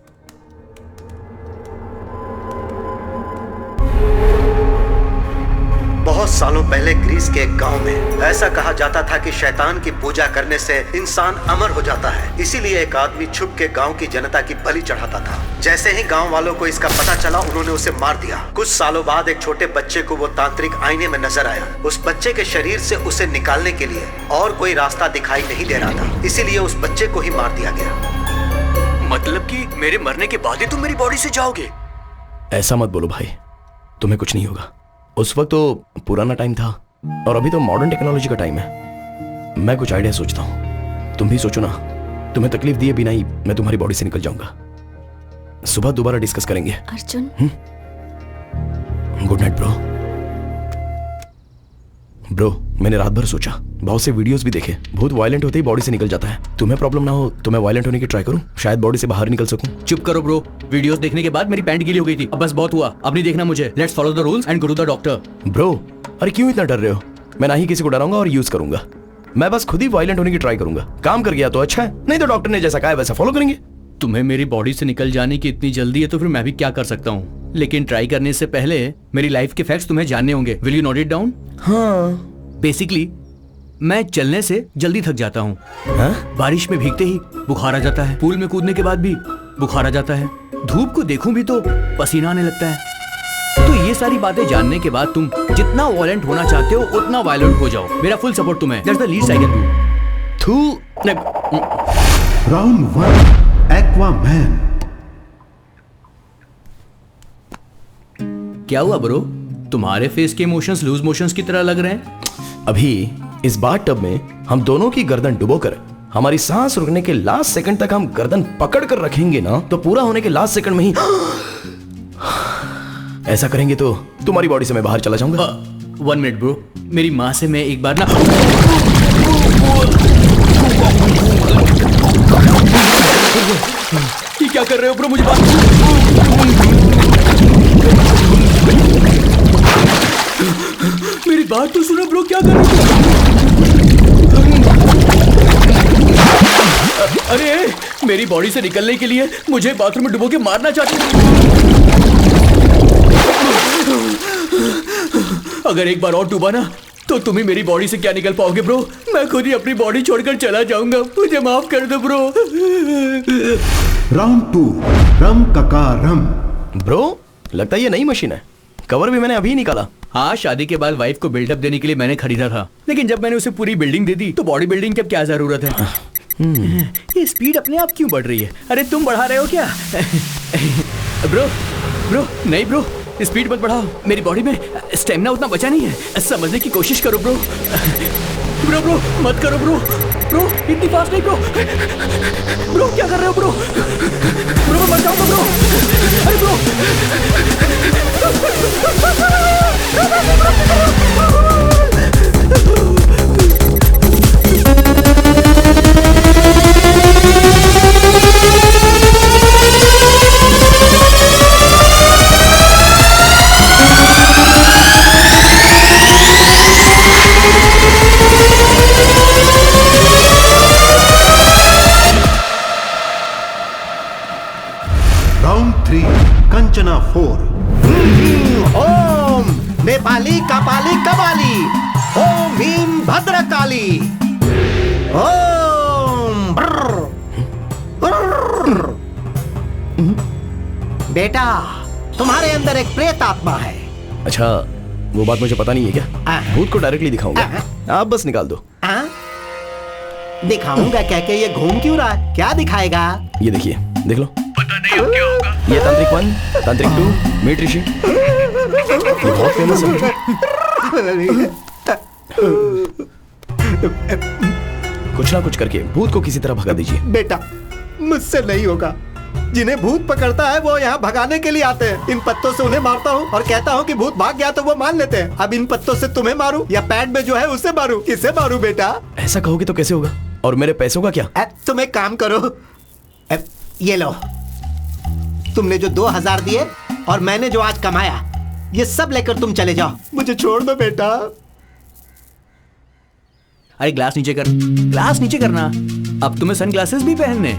Speaker 6: बहुत सालों पहले ग्रीस के एक गांव में ऐसा कहा जाता था कि शैतान की पूजा करने से इंसान अमर हो जाता है। इसीलिए एक आदमी छुप के गांव की जनता की बलि चढ़ाता था। जैसे ही गांव वालों को इसका पता चला, उन्होंने उसे मार दिया। कुछ सालों बाद एक छोटे बच्चे को वो तांत्रिक आईने में नजर आया। उस बच्चे के शरीर से उसे निकालने के लिए और कोई रास्ता दिखाई नहीं दे रहा था, इसीलिए उस बच्चे को ही मार दिया गया।
Speaker 4: मतलब कि मेरे मरने के बाद ही तुम मेरी बॉडी से जाओगे?
Speaker 7: ऐसा मत बोलो भाई, तुम्हें कुछ नहीं होगा। उस वक्त तो पुराना टाइम था और अभी तो मॉडर्न टेक्नोलॉजी का टाइम है। मैं कुछ आइडिया सोचता हूँ, तुम भी सोचो ना। तुम्हें तकलीफ दिए बिना ही मैं तुम्हारी बॉडी से निकल जाऊंगा। सुबह दोबारा डिस्कस करेंगे।
Speaker 1: Arjun,
Speaker 7: good night bro. मैंने रात भर सोचा, बहुत से वीडियोस भी देखे, बहुत वायलेंट होते ही बॉडी से निकल जाता है। तुम्हें प्रॉब्लम ना हो तो मैं वायलेंट होने की ट्राई करूं, शायद बॉडी से बाहर निकल सकूं।
Speaker 4: चुप करो ब्रो, वीडियोस देखने के बाद मेरी पैंट गीली हो गई थी। अब बस बहुत हुआ, अब नहीं देखना मुझे। Let's follow the rules and go to the doctor.
Speaker 7: Bro, अरे क्यों इतना डर रहे हो? मैं ना ही किसी को डराऊंगा और यूज करूंगा। मैं बस खुद ही वायलेंट होने की ट्राई करूंगा। काम कर गया तो अच्छा है, नहीं तो डॉक्टर ने जैसा कहा है वैसा फॉलो करेंगे।
Speaker 4: तुम्हें मेरी बॉडी से निकल जाने की इतनी जल्दी है तो फिर मैं भी क्या कर सकता हूँ, लेकिन ट्राई करने से पहले मेरी लाइफ के फैक्ट्स तुम्हें जानने होंगे। Will you note it down?
Speaker 7: हाँ।
Speaker 4: बेसिकली मैं चलने से जल्दी थक जाता हूँ। बारिश में भीगते ही बुखार आ जाता है, पूल में कूदने के बाद भी बुखार आ जाता है, धूप को देखूं भी तो पसीना आने लगता है। तो ये सारी बातें जानने के बाद तुम जितना वायलेंट होना चाहते हो उतना वायलेंट हो जाओ। मेरा फुल सपोर्ट तुम्हें। That's the least I can do.
Speaker 10: Round 1 Aquaman.
Speaker 4: क्या हुआ ब्रो? तुम्हारे फेस के इमोशंस लूज मोशंस की तरह लग रहे हैं।
Speaker 7: अभी इस बाथटब में हम दोनों की गर्दन डुबोकर हमारी सांस रुकने के लास्ट सेकंड तक हम गर्दन पकड़ कर रखेंगे ना, तो पूरा होने के लास्ट सेकंड में ही ऐसा करेंगे तो तुम्हारी बॉडी से मैं बाहर चला जाऊंगा।
Speaker 4: 1 मिनट ब्रो, मेरी माँ से मैं एक बार ना ये क्या कर रहे हो ब्रो? मुझे बात मेरी बात तो सुनो ब्रो, क्या कर रहे हो? अरे मेरी बॉडी से निकलने के लिए मुझे बाथरूम में डुबो के मारना चाहते हो? अगर एक बार और डूबा ना तो तुम ही मेरी बॉडी से क्या निकल पाओगे ब्रो। मैं खुद ही अपनी बॉडी छोड़कर चला जाऊंगा, मुझे माफ कर दो ब्रो।
Speaker 10: राउंड 2 रम कका रम।
Speaker 7: ब्रो लगता है ये नई मशीन है, कवर भी मैंने अभी निकाला।
Speaker 4: हाँ, शादी के बाद वाइफ को बिल्डअप देने के लिए मैंने खरीदा था, लेकिन जब मैंने उसे पूरी बिल्डिंग दे दी तो बॉडी बिल्डिंग की अब क्या जरूरत है। ये स्पीड अपने आप क्यों बढ़ रही है? अरे तुम बढ़ा रहे हो क्या? ब्रो ब्रो नहीं ब्रो, स्पीड मत बढ़ाओ, मेरी बॉडी में स्टेमिना उतना बचा नहीं है। समझने की कोशिश करो ब्रो। ब्रो ब्रो मत करो ब्रो, ब्रो इतनी फास्ट नहीं ब्रो। ब्रो क्या कर रहे हो ब्रो? ब्रो मैं मर जाऊंगा ब्रो। अरे ब्रो
Speaker 10: राउंड 3 कंचना 4।
Speaker 6: ओम नेपाली कपाली कबाली, ओम भीम भद्रकाली, ओम ब्रर, ब्रर। बेटा तुम्हारे अंदर एक प्रेत आत्मा है।
Speaker 7: अच्छा वो बात मुझे पता नहीं है क्या? भूत को डायरेक्टली दिखाऊंगा, आप बस निकाल दो।
Speaker 6: दिखाऊंगा कह के ये घूम क्यों रहा है? क्या दिखाएगा?
Speaker 7: ये देखिए, देख लो। पता नहीं अब क्या होगा। ये तांत्रिक 1, तांत्रिक 2, मीट ऋषि, ये बहुत फेमस है। कुछ ना कुछ करके भूत को किसी तरह भगा दीजिए।
Speaker 6: बेटा मुझसे नहीं होगा, जिन्हें भूत पकड़ता है वो यहाँ भगाने के लिए आते हैं। इन पत्तों से उन्हें मारता हूँ और कहता हूँ कि भूत भाग गया तो वो मान लेते हैं। अब इन पत्तों से तुम्हें मारूं या पैड में जो है उसे मारूं? किसे मारूं बेटा?
Speaker 7: ऐसा कहोगे तो कैसे होगा? और मेरे पैसों का क्या?
Speaker 6: तुम एक काम करो, ये लो, तुमने जो 2000 दिए और मैंने जो आज कमाया, ये सब लेकर तुम चले जाओ। मुझे छोड़ दो बेटा।
Speaker 4: अरे ग्लास नीचे कर, ग्लास नीचे करना। अब तुम्हें सन ग्लासेस भी पहनने।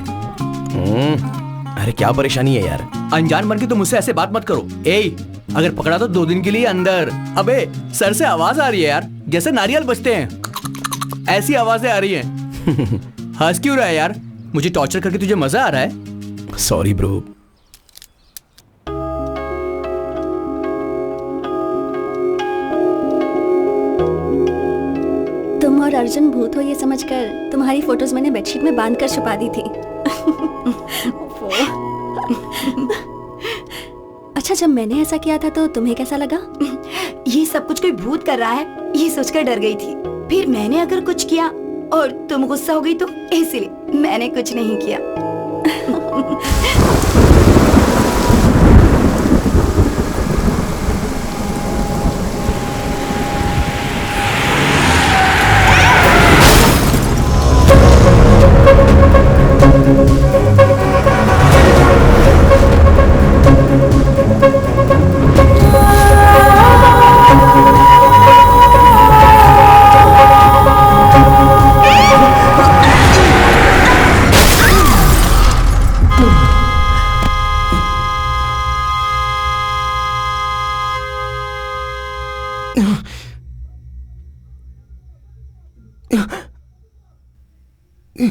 Speaker 7: अरे क्या परेशानी है यार?
Speaker 4: अनजान बन के तुम मुझसे ऐसे बात मत करो। ए, अगर पकड़ा तो 2 दिन के लिए अंदर। अबे सर से आवाज आ रही है यार, जैसे नारियल बजते हैं, ऐसी आवाजें आ रही हैं। हंस क्यों रहा है यार? मुझे टॉर्चर करके तुझे मजा आ रहा है?
Speaker 7: Sorry bro.
Speaker 1: तुम और अर्जुन भूत हो ये समझकर तुम्हारी फोटोज मैंने बेडशीट में बांध कर छुपा दी थी। अच्छा, जब मैंने ऐसा किया था तो तुम्हें कैसा लगा?
Speaker 2: ये सब कुछ कोई भूत कर रहा है ये सोचकर डर गई थी। फिर मैंने अगर कुछ किया और तुम गुस्सा हो गई तो इसलिए मैंने कुछ नहीं किया।
Speaker 4: आधी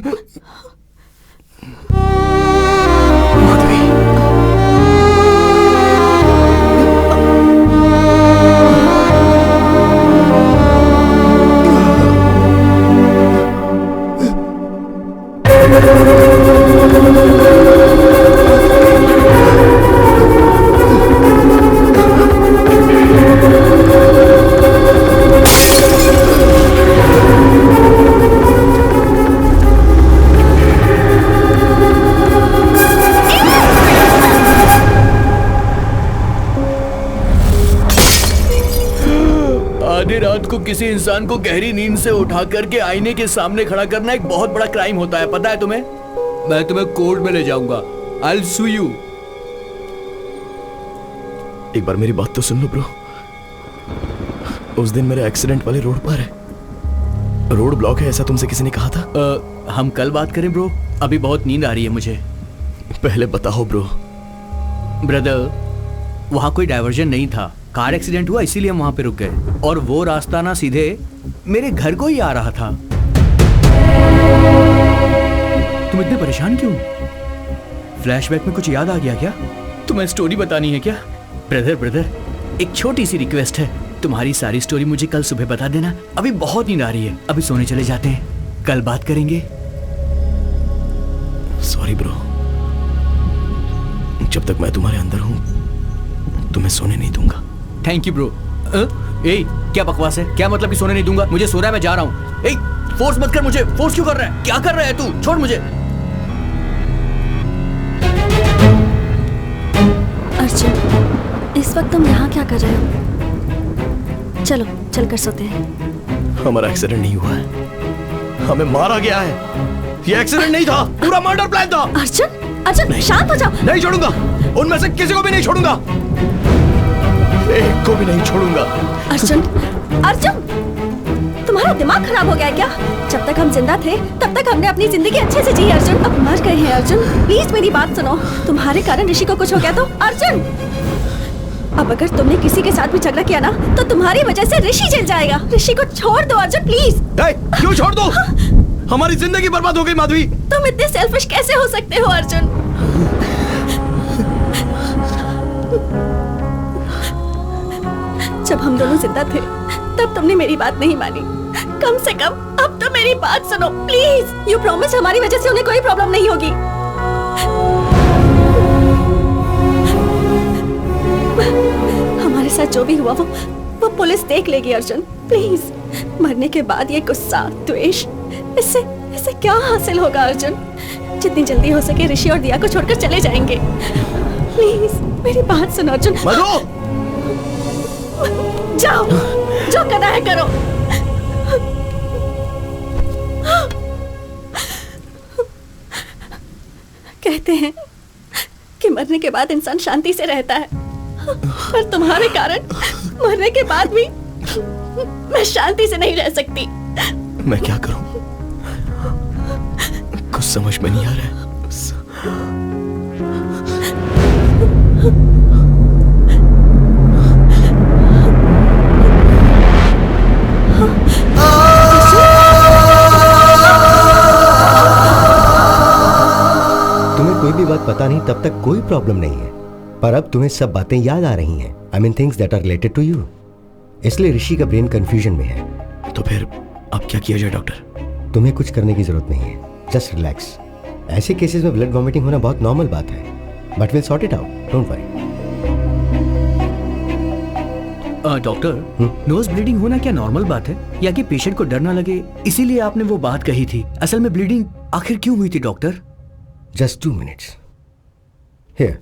Speaker 4: रात को किसी इंसान को गहरी नींद से उठा करके आईने के सामने खड़ा करना एक बहुत बड़ा क्राइम होता है, पता है तुम्हें? मैं तुम्हें कोर्ट में ले जाऊंगा। I'll sue you।
Speaker 7: एक बार मेरी बात तो सुन लो ब्रो। उस दिन मेरे एक्सीडेंट वाले रोड पर है, रोड ब्लॉक है ऐसा तुमसे किसी ने कहा था?
Speaker 4: हम कल बात करें ब्रो, अभी बहुत नींद आ रही है मुझे।
Speaker 7: पहले बताओ ब्रो।
Speaker 4: ब्रदर, वहां कोई डायवर्जन नहीं था, कार एक्सीडेंट हुआ इसीलिए हम वहां पे रुक गए, और वो रास्ता ना सीधे मेरे घर को ही आ रहा था। तुम इतने परेशान क्यों? फ्लैशबैक में कुछ याद आ गया क्या? तुम्हें स्टोरी बतानी है क्या? ब्रदर, एक छोटी सी रिक्वेस्ट है, तुम्हारी सारी स्टोरी मुझे कल सुबह बता देना। अभी बहुत नींद आ रही है, अभी सोने चले जाते हैं, कल बात करेंगे।
Speaker 7: सॉरी ब्रो, जब तक मैं तुम्हारे अंदर हूं तुम्हें सोने नहीं दूंगा।
Speaker 4: Thank you bro. ए, क्या बकवास है? क्या मतलब कि सोने नहीं दूंगा? मुझे सो रहा है, मैं जा रहा हूँ। ए, फोर्स मत कर मुझे। फोर्स क्यों कर रहा है? क्या कर रहा है तू? छोड़ मुझे।
Speaker 1: अर्जुन, इस वक्त तुम यहाँ क्या कर रहे हो? चलो चलकर सोते हैं।
Speaker 7: हमारा एक्सीडेंट नहीं हुआ है, हमें मारा गया है। ये एक्सीडेंट नहीं था, पूरा मर्डर प्लान था।
Speaker 1: अर्जुन, शांत हो जाओ।
Speaker 7: नहीं छोड़ूंगा, उनमें से किसी को भी नहीं छोड़ूंगा, एक को भी नहीं छोड़ूंगा।
Speaker 1: अर्जुन, तुम्हारा दिमाग खराब हो गया है क्या? जब तक हम जिंदा थे तब तक हमने अपनी जिंदगी अच्छे से जी अर्जुन, अब मर गए हैं अर्जुन, प्लीज मेरी बात सुनो। तुम्हारे कारण ऋषि को कुछ हो गया तो अर्जुन, अब अगर तुमने किसी के साथ भी झगड़ा किया ना तो तुम्हारी वजह से ऋषि जल जाएगा। ऋषि को छोड़ दो अर्जुन, प्लीज।
Speaker 7: क्यों छोड़ दो? हमारी जिंदगी बर्बाद हो गई माधवी।
Speaker 1: तुम इतने सेल्फिश कैसे हो सकते हो अर्जुन? जब हम दोनों जिंदा थे तब तुमने मेरी बात नहीं मानी, कम से कम अब तो मेरी बात सुनो प्लीज। यू प्रॉमिस हमारी वजह से उन्हें कोई प्रॉब्लम नहीं होगी। हमारे साथ जो भी हुआ वो पुलिस देख लेगी अर्जुन, प्लीज। मरने के बाद ये गुस्सा, द्वेष, इससे क्या हासिल होगा अर्जुन? जितनी जल्दी हो सके ऋषि और दिया को छोड़कर चले जाएंगे। प्लीज मेरी बात सुनो अर्जुन। जाओ, जो करना है करो। कहते हैं कि मरने के बाद इंसान शांति से रहता है, पर तुम्हारे कारण मरने के बाद भी मैं शांति से नहीं रह सकती।
Speaker 7: मैं क्या करूं? कुछ समझ में नहीं आ रहा है।
Speaker 3: तुम्हें कोई भी बात पता नहीं तब तक कोई प्रॉब्लम नहीं है, पर अब तुम्हें सब बातें याद आ रही हैं। I mean things that are related to you. इसलिए ऋषि का ब्रेन कंफ्यूजन में है।
Speaker 7: तो फिर अब क्या किया जाए डॉक्टर?
Speaker 3: तुम्हें कुछ करने की जरूरत नहीं है, जस्ट रिलैक्स। ऐसे केसेस में ब्लड वॉमिटिंग होना बहुत नॉर्मल बात है, but will sort it out, don't worry.
Speaker 4: Doctor, nose bleeding होना क्या नॉर्मल बात है, या कि पेशेंट को डर ना लगे इसीलिए आपने वो बात कही थी? असल में ब्लीडिंग आखिर क्यों हुई थी डॉक्टर?
Speaker 3: Just 2 minutes। हियर,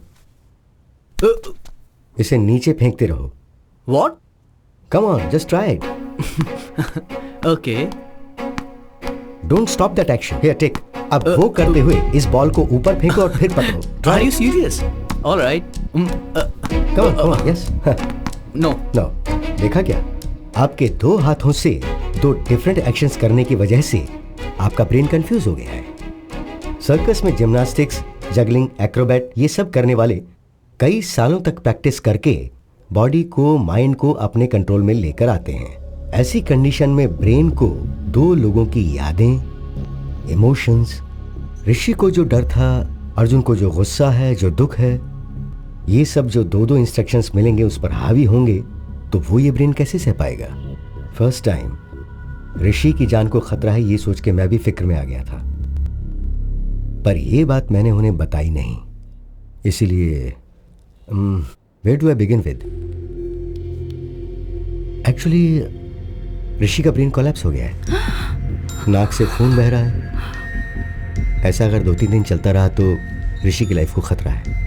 Speaker 3: इसे नीचे फेंकते रहो।
Speaker 4: What?
Speaker 3: Come on, just try it.
Speaker 4: Okay.
Speaker 3: Don't stop that action. Here, take. अब वो करते हुए इस बॉल को ऊपर फेंको और फिर पकड़ो।
Speaker 4: Are you serious? All right.
Speaker 3: Come on, yes.
Speaker 4: No.
Speaker 3: No. देखा क्या? आपके 2 हाथों से 2 डिफरेंट एक्शंस करने की वजह से आपका ब्रेन कंफ्यूज हो गया है। सर्कस में जिम्नास्टिक्स, जगलिंग, एक्रोबैट ये सब करने वाले कई सालों तक प्रैक्टिस करके बॉडी को, माइंड को अपने कंट्रोल में लेकर आते हैं। ऐसी कंडीशन में ब्रेन को 2 लोगों की यादें, इमोशंस, ऋषि को जो डर था, अर्जुन को जो गुस्सा है, जो दुख है, ये सब जो दो दो इंस्ट्रक्शंस मिलेंगे उस पर हावी होंगे तो वो ये ब्रेन कैसे सह पाएगा? फर्स्ट टाइम ऋषि की जान को खतरा है ये सोच के मैं भी फिक्र में आ गया था, पर ये बात मैंने उन्हें बताई नहीं। इसीलिए where do I begin with? Actually Rishi का ब्रेन कोलैप्स हो गया है, नाक से खून बह रहा है। ऐसा अगर 2-3 दिन चलता रहा तो ऋषि की लाइफ को खतरा है।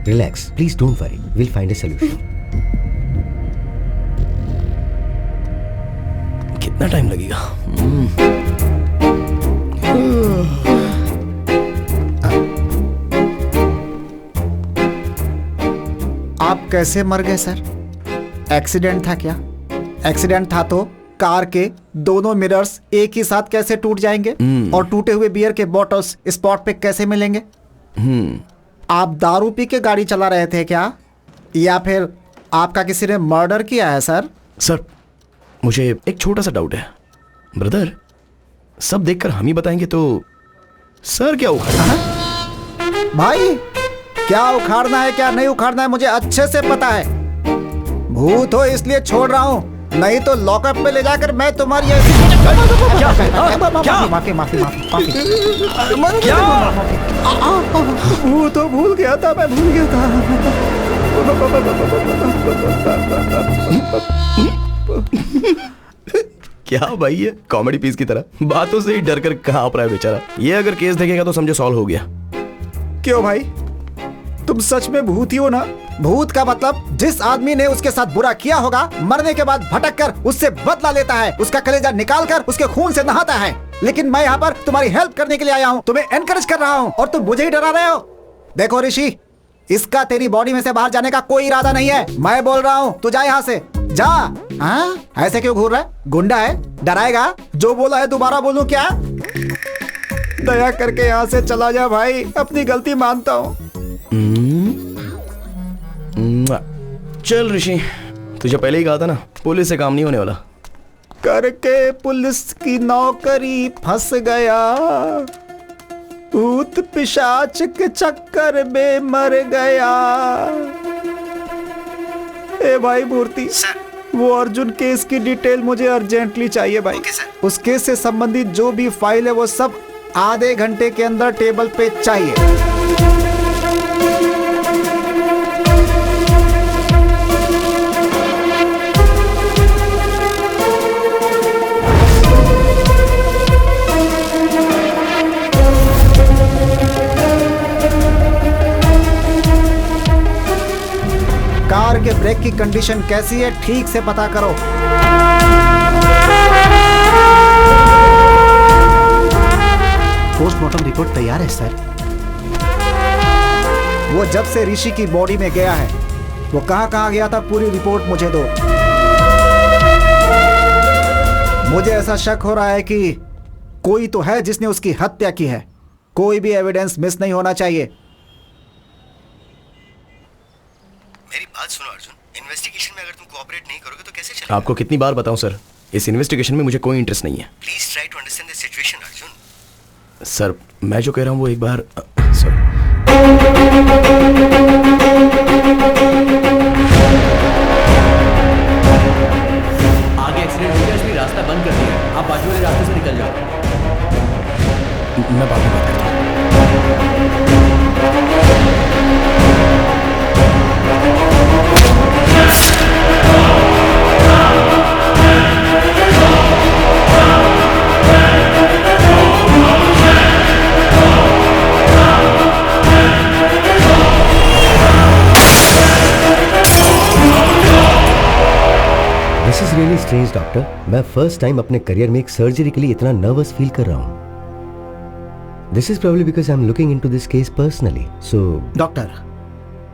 Speaker 3: Relax, please don't worry, will find a solution.
Speaker 7: कितना टाइम लगेगा?
Speaker 8: आप कैसे मर गए सर? एक्सीडेंट था क्या? एक्सीडेंट था तो कार के दोनों मिरर्स एक ही साथ कैसे टूट जाएंगे? और टूटे हुए बियर के बॉटल्स स्पॉट पे कैसे मिलेंगे? आप दारू पी के गाड़ी चला रहे थे क्या, या फिर आपका किसी ने मर्डर किया है सर?
Speaker 7: सर मुझे एक छोटा सा डाउट है ब्रदर, सब देखकर हम ही बताएंगे तो सर क्या उखाड़ना?
Speaker 8: भाई क्या उखाड़ना है क्या नहीं उखाड़ना है मुझे अच्छे से पता है। भूत हो इसलिए छोड़ रहा हूँ, नहीं तो लॉकअप पे ले जाकर मैं तुम्हारी माफी माफी माफी भूत हो, भूल गया था मैं, भूल गया था।
Speaker 7: क्या भाई ये कॉमेडी पीस की तरह बातों से ही डर कर कहाँ रहा है बेचारा। ये अगर केस देखेगा तो समझो सॉल्व हो गया।
Speaker 8: क्यों भाई, तुम सच में भूत ही हो ना? भूत का मतलब जिस आदमी ने उसके साथ बुरा किया होगा मरने के बाद भटक कर उससे बदला लेता है, उसका कलेजा निकाल कर उसके खून से नहाता है। लेकिन मैं यहाँ पर तुम्हारी हेल्प करने के लिए आया हूँ, तुम्हें एनकरेज कर रहा हूँ और तुम मुझे ही डरा रहे हो। देखो ऋषि, इसका तेरी बॉडी में से बाहर जाने का कोई इरादा नहीं है, मैं बोल रहा हूँ तू जा यहाँ से जा। हाँ ऐसे क्यों घूर रहा है? गुंडा है, डराएगा? जो बोला है दोबारा बोलूं क्या? दया करके यहाँ से चला जा भाई, अपनी गलती मानता हूँ।
Speaker 7: चल ऋषि, तुझे पहले ही कहा था ना पुलिस से काम नहीं होने वाला।
Speaker 8: करके पुलिस की नौकरी फंस गया, भूत पिशाच के चक्कर में मर गया। ए भाई मूर्ति, वो अर्जुन केस की डिटेल मुझे अर्जेंटली चाहिए भाई। उस केस से संबंधित जो भी फाइल है वो सब आधे घंटे के अंदर टेबल पे चाहिए। कार के ब्रेक की कंडीशन कैसी है ठीक से पता करो।
Speaker 6: पोस्टमार्टम रिपोर्ट तैयार है सर।
Speaker 8: वो जब से ऋषि की बॉडी में गया है वो कहाँ गया था, पूरी रिपोर्ट मुझे दो। मुझे ऐसा शक हो रहा है कि कोई तो है जिसने उसकी हत्या की है, कोई भी एविडेंस मिस नहीं होना चाहिए।
Speaker 3: मेरी बात सुनो अर्जुन, इन्वेस्टिगेशन में अगर तुम कोऑपरेट नहीं करोगे तो कैसे चलेगा?
Speaker 7: आपको कितनी बार बताऊं सर, इस इन्वेस्टिगेशन में मुझे कोई इंटरेस्ट नहीं है।
Speaker 3: Please try to understand the situation Arjun.
Speaker 7: Sir मैं जो कह रहा हूं वो एक बार सर
Speaker 4: आगे एक्सीडेंट हो गया इसलिए रास्ता बंद कर दिया है, आप बाजू वाले रास्ते से निकल जाओ।
Speaker 7: मैं बाद में बात करता हूं।
Speaker 3: This is really strange doctor, मैं फर्स्ट टाइम अपने करियर में एक सर्जरी के लिए इतना नर्वस फील कर रहा हूँ। This is probably because I am looking into this case personally. So
Speaker 6: doctor,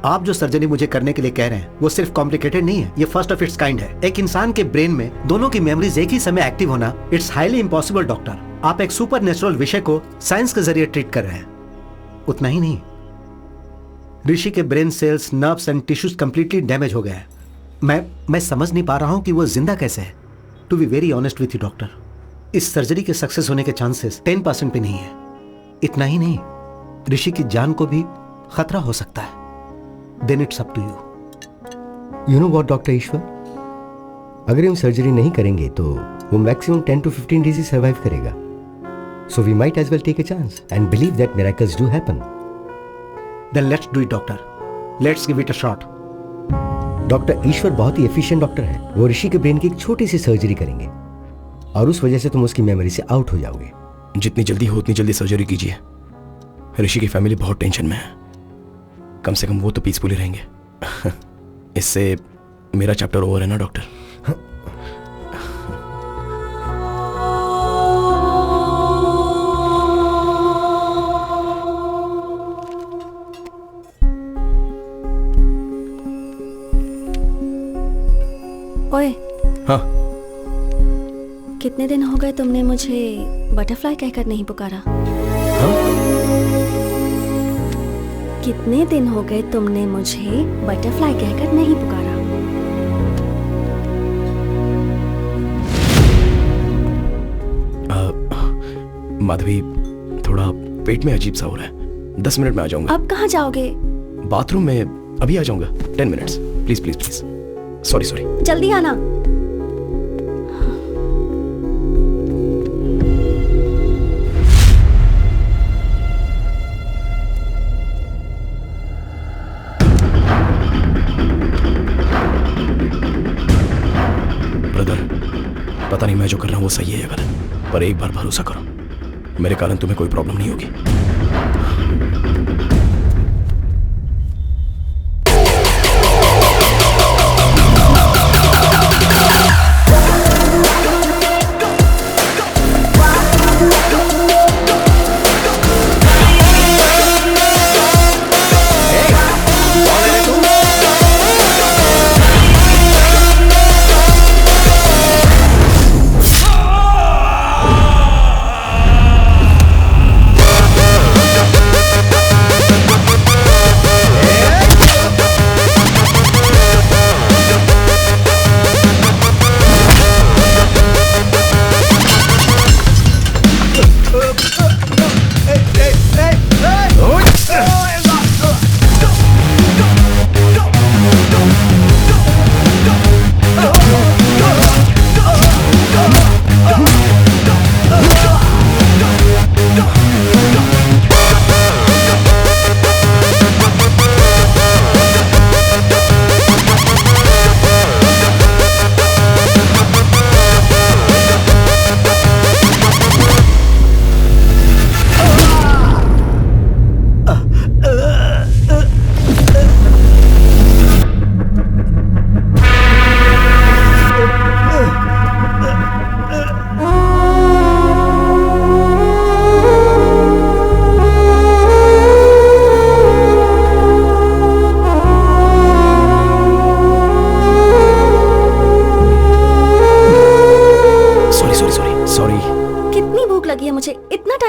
Speaker 6: आप जो सर्जरी मुझे करने के लिए कह रहे हैं वो सिर्फ कॉम्प्लिकेटेड नहीं है, ये फर्स्ट ऑफ इट्स काइंड है। एक इंसान के ब्रेन में दोनों की मेमोरीज एक ही समय एक्टिव होना, इट्स हाईली इम्पॉसिबल डॉक्टर। आप एक सुपर नेचुरल विषय को साइंस के जरिए ट्रीट कर रहे हैं। उतना ही नहीं, ऋषि के brain cells, nerves and tissues completely damage हो गए हैं। मैं समझ नहीं पा रहा हूं कि वो जिंदा कैसे है। To be very honest with you doctor, इस सर्जरी के सक्सेस होने के चांसेस 10% पे नहीं है। इतना ही नहीं, ऋषि की जान को भी खतरा हो सकता है। Then it's up to you.
Speaker 3: You know what doctor Ishwar, अगर हम सर्जरी नहीं करेंगे तो वो मैक्सिमम 10 to 15 डेज ही सर्वाइव करेगा। So we might as well take a chance and believe that miracles do happen.
Speaker 6: Then let's do it doctor, let's give it a shot.
Speaker 3: Doctor Ishwar बहुत ही एफिशिएंट डॉक्टर है। वो ऋषि के brain की एक छोटी सी सर्जरी करेंगे और उस वजह से तुम उसकी मेमोरी से आउट हो जाओगे।
Speaker 7: जितनी जल्दी हो उतनी जल्दी सर्जरी कीजिए। ऋषि की फैमिली बहुत टेंशन में है, कम से कम वो तो पीसफुली रहेंगे। इससे मेरा चैप्टर ओवर है ना डॉक्टर?
Speaker 1: ओए,
Speaker 7: हाँ,
Speaker 1: कितने दिन हो गए तुमने मुझे बटरफ्लाई कहकर नहीं पुकारा? कितने दिन हो गए तुमने मुझे बटरफ्लाई कहकर नहीं पुकारा?
Speaker 7: माधवी, थोड़ा पेट में अजीब सा हो रहा है। 10 मिनट में आ जाऊंगा।
Speaker 1: अब कहाँ जाओगे?
Speaker 7: बाथरूम में अभी आ जाऊंगा। 10 minutes, please please please. Sorry sorry.
Speaker 1: जल्दी आना।
Speaker 7: ब्रदर, पता नहीं मैं जो कर रहा हूँ वो सही है या गलत, पर एक बार भरोसा करो, मेरे कारण तुम्हें कोई प्रॉब्लम नहीं होगी।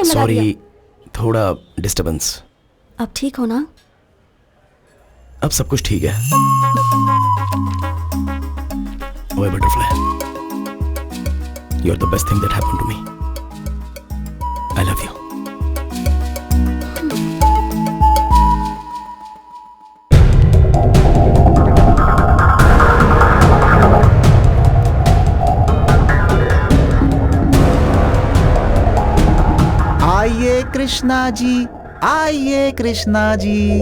Speaker 7: सॉरी, थोड़ा डिस्टर्बेंस।
Speaker 1: अब ठीक हो ना?
Speaker 7: अब सब कुछ ठीक है। ओए butterfly, you are the best thing that happened to me. I love you.
Speaker 8: आइए कृष्णा जी, आइए कृष्णा जी।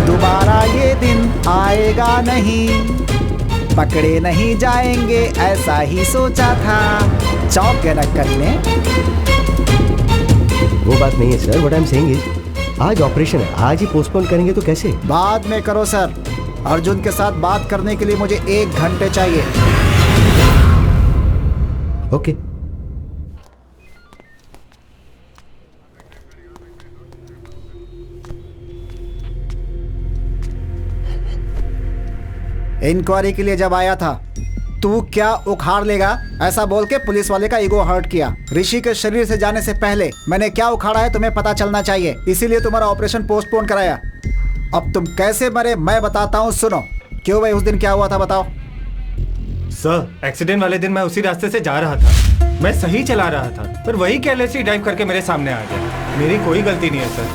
Speaker 8: दोबारा ये दिन आएगा नहीं, पकड़े नहीं जाएंगे ऐसा ही सोचा था। चौंक गए ना करने।
Speaker 3: वो बात नहीं है sir, what I am saying is आज ऑपरेशन है, आज ही पोस्टपोन करेंगे तो कैसे?
Speaker 8: बाद में करो सर। अर्जुन के साथ बात करने के लिए मुझे 1 घंटे चाहिए।
Speaker 3: ओके।
Speaker 8: इंक्वायरी के लिए जब आया था तू क्या उखाड़ लेगा, ऐसा बोल के पुलिस वाले का ईगो हर्ट किया। ऋषि के शरीर से जाने से पहले मैंने क्या उखाड़ा है तुम्हें पता चलना चाहिए, इसीलिए तुम्हारा ऑपरेशन पोस्टपोन कराया। अब तुम कैसे मरे मैं बताता हूँ, सुनो। क्यों भाई, उस दिन क्या हुआ था बताओ।
Speaker 9: सर, एक्सीडेंट वाले दिन मैं उसी रास्ते से जा रहा था। मैं सही चला रहा था, पर वही केयरलेसली ड्राइव करके मेरे सामने आ गया। मेरी कोई गलती नहीं है सर।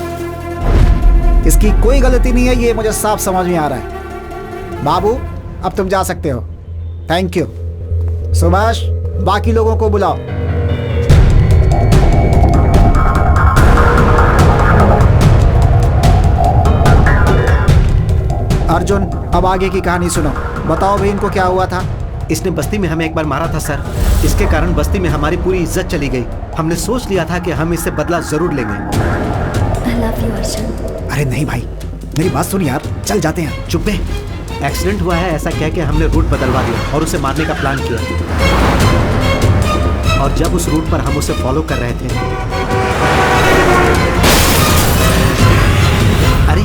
Speaker 8: इसकी कोई गलती नहीं है, ये मुझे साफ समझ में आ रहा है। बाबू, अब तुम जा सकते हो। Thank you. सुभाष, बाकी लोगों को बुलाओ। अर्जुन, अब आगे की कहानी सुनो। बताओ भाई, इनको क्या हुआ था?
Speaker 6: इसने बस्ती में हमें एक बार मारा था सर। इसके कारण बस्ती में हमारी पूरी इज्जत चली गई। हमने सोच लिया था कि हम इससे बदला जरूर लेंगे।
Speaker 2: I love you, Arjun.
Speaker 8: अरे नहीं भाई, मेरी बात सुन यार, चल जाते हैं।
Speaker 6: चुप बे। एक्सीडेंट हुआ है ऐसा कह के हमने रूट बदलवा दिया और उसे मारने का प्लान किया। और जब उस रूट पर हम उसे फॉलो कर रहे थे, अरे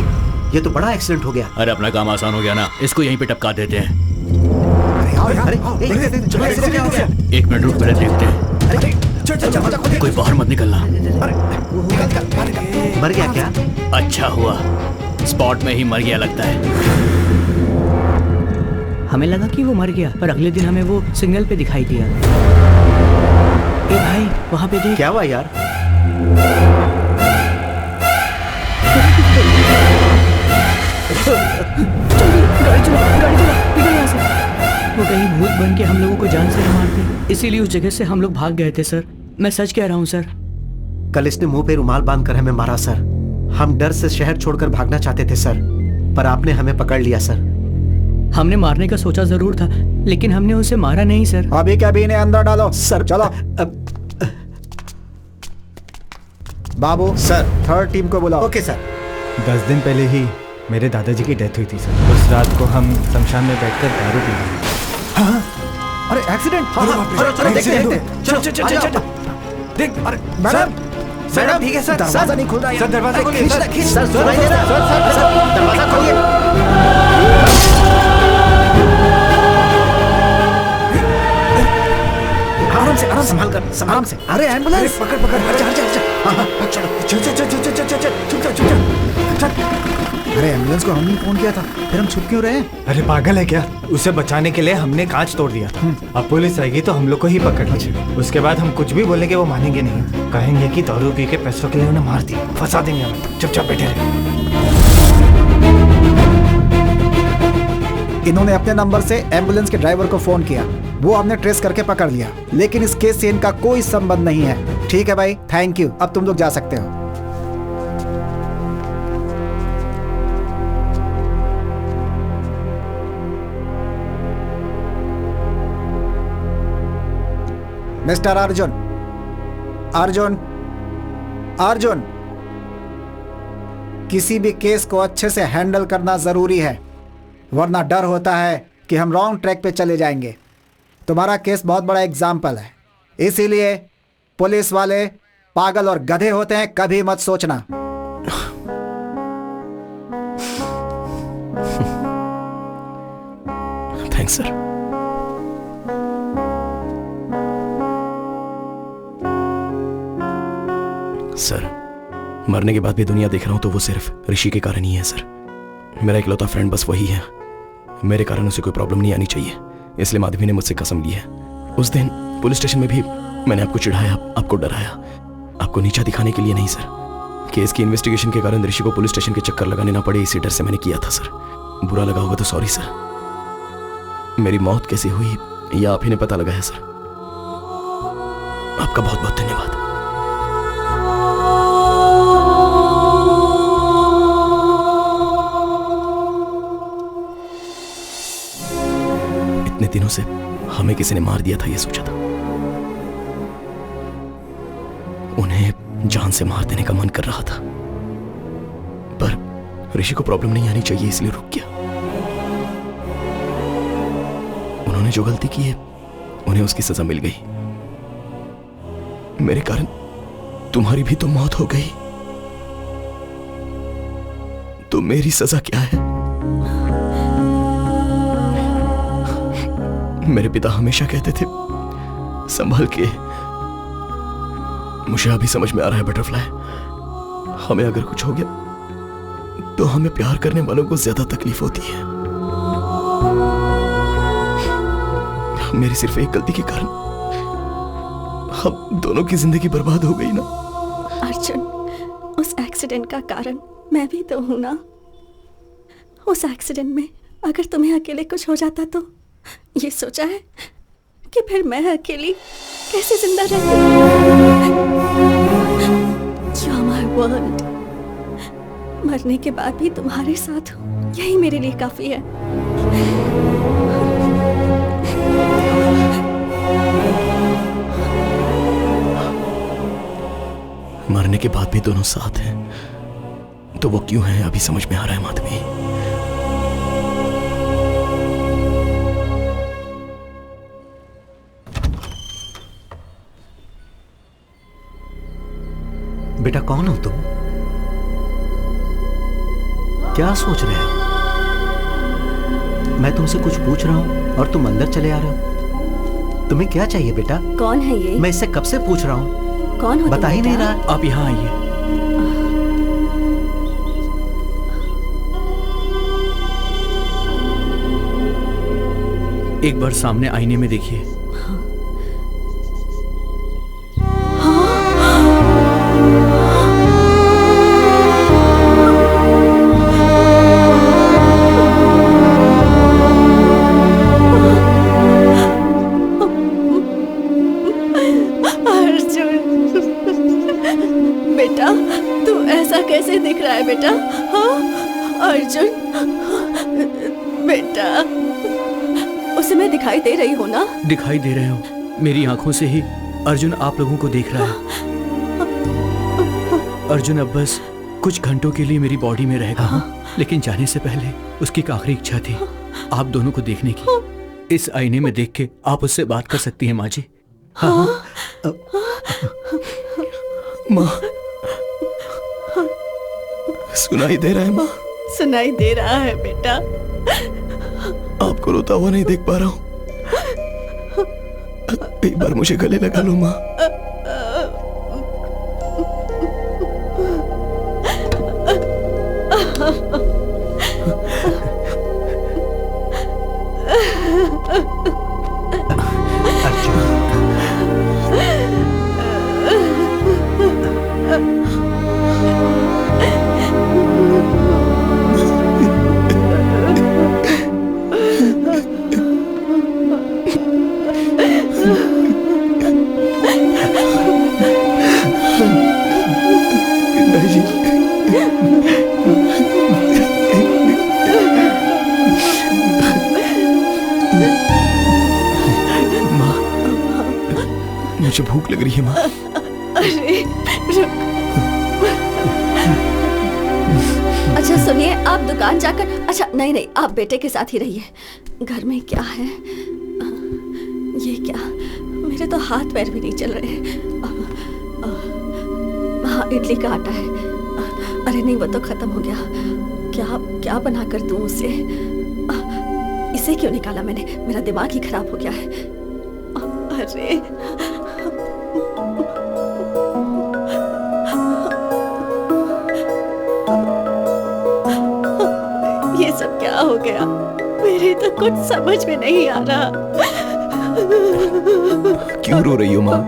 Speaker 6: ये तो बड़ा एक्सीडेंट हो गया।
Speaker 4: अरे अपना काम आसान हो गया ना, इसको यहीं पे टपका देते हैं।
Speaker 6: अरे
Speaker 4: एक मिनट रुक, पहले देखते हैं। कोई बाहर मत निकलना।
Speaker 6: मर गया क्या?
Speaker 4: अच्छा हुआ, स्पॉट में ही मर गया लगता है। हमें लगा कि वो मर गया, पर अगले दिन हमें वो सिग्नल पे दिखाई दिया। ए भाई, वहाँ पे देख।
Speaker 6: क्या हुआ यार?
Speaker 4: गाड़ी चला, निकल यहाँ से। वो कहीं भूत बन के हम लोगों को जान से न मार दे, इसीलिए उस जगह से हम लोग भाग गए थे सर। मैं सच कह रहा हूँ सर।
Speaker 6: कल इसने मुंह पे रुमाल बांधकर हमें मारा सर। हम डर से शहर छोड़कर भागना चाहते थे सर, पर आपने हमें पकड़ लिया सर।
Speaker 4: हमने मारने का सोचा जरूर था, लेकिन हमने उसे मारा नहीं सर।
Speaker 8: अभी क्या भी इन्हें अंदर डालो सर। चलो बाबू सर, थर्ड टीम को बुलाओ।
Speaker 6: Okay sir.
Speaker 9: 10 दिन पहले ही मेरे दादाजी की डेथ हुई थी सर। उस रात को हम शमशान में बैठकर दारू पी रहे थे।
Speaker 8: अरे एक्सीडेंट!
Speaker 9: चलो देख। अरे मैडम,
Speaker 8: मैडम
Speaker 9: ठीक है सर।
Speaker 8: दरवाजा नहीं खुल रहा है।
Speaker 9: सर दरवाजा खोलिए सर।
Speaker 6: सर सुनाई दे रहा है? सर दरवाजा खोलिए।
Speaker 8: आराम से, आराम
Speaker 6: संभाल कर,
Speaker 8: आराम से। अरे एम्बुलेंस! पकड़ पकड़, हट जा, हट जा, हट जा। हाँ, चल चल चल चल चल चल चल, चुप चल, चुप चल। अरे एम्बुलेंस को हमने फोन किया था, फिर हम छुप क्यों रहे?
Speaker 9: अरे पागल है क्या? उसे बचाने के लिए हमने कांच तोड़ दिया था। अब पुलिस आएगी तो हम लोग को ही पकड़ लेगी। उसके बाद हम कुछ भी बोलेंगे वो मानेंगे नहीं, कहेंगे कि दारू पी के पैसों के लिए उन्हें मार दिया, फंसा देंगे हमें। चुपचाप बैठे रहे।
Speaker 8: इन्होंने अपने नंबर से एम्बुलेंस के ड्राइवर को फोन किया, वो हमने ट्रेस करके पकड़ लिया, लेकिन इस केस से इनका कोई संबंध नहीं है। ठीक है भाई, थैंक यू। अब तुम लोग जा सकते हो। मिस्टर अर्जुन, अर्जुन, अर्जुन, किसी भी केस को अच्छे से हैंडल करना जरूरी है, वरना डर होता है कि हम रॉन्ग ट्रैक पे चले जाएंगे। तुम्हारा केस बहुत बड़ा एग्जाम्पल है, इसीलिए पुलिस वाले पागल और गधे होते हैं, कभी मत सोचना।
Speaker 7: Thanks sir. सर, मरने के बाद भी दुनिया देख रहा हूं तो वो सिर्फ ऋषि के कारण ही है सर। मेरा इकलौता फ्रेंड बस वही है। मेरे कारण उसे कोई प्रॉब्लम नहीं आनी चाहिए, इसलिए माधवी ने मुझसे कसम ली है। उस दिन पुलिस स्टेशन में भी मैंने आपको चिढ़ाया, आपको डराया, आपको नीचा दिखाने के लिए नहीं सर। केस की इन्वेस्टिगेशन के कारण ऋषि को पुलिस स्टेशन के चक्कर लगाने ना पड़े, इसी डर से मैंने किया था सर। बुरा लगा होगा तो सॉरी सर। मेरी मौत कैसे हुई यह आप ही ने पता लगाया सर। आपका बहुत बहुत धन्यवाद। इतने दिनों से हमें किसी ने मार दिया था ये सोचा था, उन्हें जान से मार देने का मन कर रहा था, पर ऋषि को प्रॉब्लम नहीं आनी चाहिए इसलिए रुक गया। उन्होंने जो गलती की है उन्हें उसकी सजा मिल गई। मेरे कारण तुम्हारी भी तो मौत हो गई, तो मेरी सजा क्या है? मेरे पिता हमेशा कहते थे, संभाल के। मुझे अभी समझ में आ रहा है बटरफ्लाई, हमें अगर कुछ हो गया तो हमें प्यार करने वालों को ज्यादा तकलीफ होती है। मेरी सिर्फ एक गलती के कारण हम दोनों की जिंदगी बर्बाद हो गई ना।
Speaker 1: अर्जुन, उस एक्सीडेंट का कारण मैं भी तो हूं ना। उस एक्सीडेंट में अगर तुम्हें अकेले कुछ हो जाता तो ये सोचा है कि फिर मैं अकेली कैसे जिंदा रहती। You are my world। मरने के बाद भी तुम्हारे साथ हूं, यही मेरे लिए काफी है।
Speaker 7: मरने के बाद भी दोनों साथ हैं, तो वो क्यों हैं अभी समझ में आ रहा है माधवी।
Speaker 6: बेटा कौन हो तुम? क्या सोच रहे हो? मैं तुमसे कुछ पूछ रहा हूं और तुम अंदर चले आ रहे हो। तुम्हें क्या चाहिए बेटा?
Speaker 1: कौन है ये?
Speaker 6: मैं इससे कब से पूछ रहा हूं,
Speaker 1: कौन हो?
Speaker 6: बता ही नहीं रहा।
Speaker 4: आप यहाँ आइए। एक बार सामने आईने में देखिए। कैसे दिख रहा है बेटा? हाँ अर्जुन बेटा, उसे मैं दिखाई दे रही हूँ ना? दिखाई दे रहे हो। मेरी आंखों से ही अर्जुन आप लोगों को देख रहा है। अर्जुन अब बस कुछ घंटों के लिए मेरी बॉडी में रहेगा, लेकिन जाने से पहले उसकी एक आखिरी इच्छा थी आप दोनों को देखने की। इस आईने में देख के आप उससे बात कर सकती हैं माँ जी।
Speaker 6: हाँ?
Speaker 7: माँ, सुनाई दे रहा है माँ?
Speaker 1: सुनाई दे रहा है बेटा।
Speaker 7: आपको रोता हुआ नहीं देख पा रहा हूँ, एक बार मुझे गले लगा लो माँ। मुझे भूख लग रही है माँ।
Speaker 1: अरे रुक। अच्छा सुनिए, आप दुकान जाकर, अच्छा नहीं नहीं, आप बेटे के साथ ही रहिए। घर में क्या है? ये क्या? मेरे तो हाथ पैर भी नहीं चल रहे। हाँ, इडली का आटा है। अरे नहीं, वो तो खत्म हो गया। क्या क्या बना कर दूं उसे? इसे क्यों निकाला मैंने? मेरा दिमाग ही खराब हो गया है। अरे ये सब क्या हो गया? मेरे तो कुछ समझ में नहीं आ रहा।
Speaker 7: क्यों रो रही हो माँ?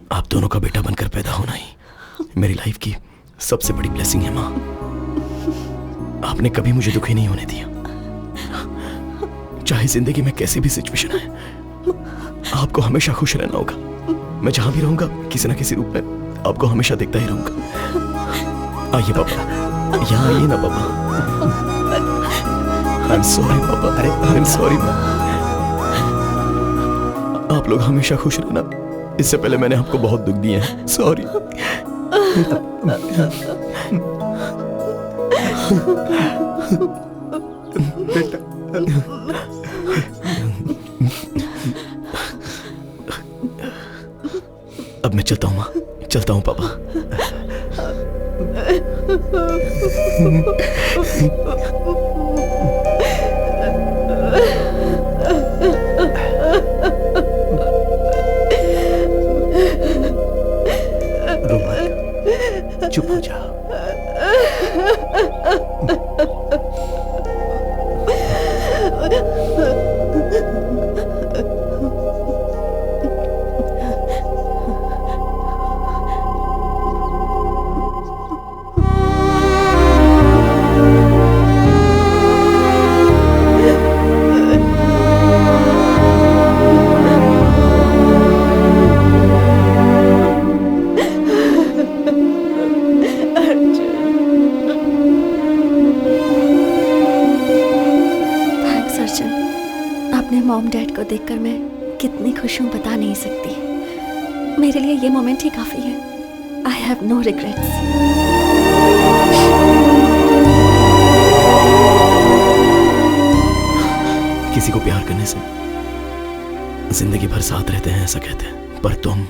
Speaker 7: आप दोनों का बेटा बनकर पैदा होना ही मेरी लाइफ की सबसे बड़ी ब्लेसिंग है माँ। आप आपने कभी मुझे दुखी नहीं होने दिया। चाहे जिंदगी में कैसी भी सिचुएशन आए, आपको हमेशा खुश रहना होगा। मैं जहां भी रहूंगा किसी ना किसी रूप में आपको हमेशा देखता ही रहूंगा। आइए पापा, यहाँ आइए ना पापा। आई एम सॉरी पापा, अरे आई एम सॉरी। आप लोग हमेशा खुश रहना। इससे पहले मैंने आपको बहुत दुख दिए हैं, सॉरी। अब मैं चलता हूँ माँ, चलता हूँ पापा।
Speaker 4: रो मत, चुप हो जा।
Speaker 1: मॉम डैड को देखकर मैं कितनी खुश हूँ बता नहीं सकती। मेरे लिए ये मोमेंट ही काफी है। I have no regrets.
Speaker 7: किसी को प्यार करने से जिंदगी भर साथ रहते हैं ऐसा कहते हैं, पर तुम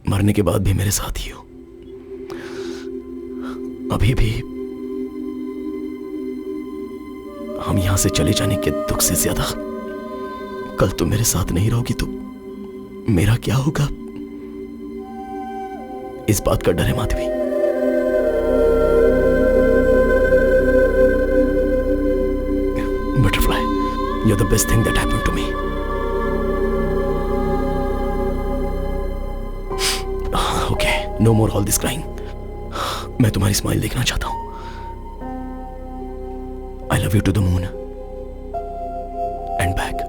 Speaker 7: मरने के बाद भी मेरे साथ ही हो। अभी भी हम यहां से चले जाने के दुख से ज्यादा कल तुम मेरे साथ नहीं रहोगी तो मेरा क्या होगा, इस बात का डर है Madhavi. Butterfly, you're the best thing that happened to me. Okay, no more all this crying. मैं तुम्हारी स्माइल देखना चाहता हूं। I love you to the moon and back.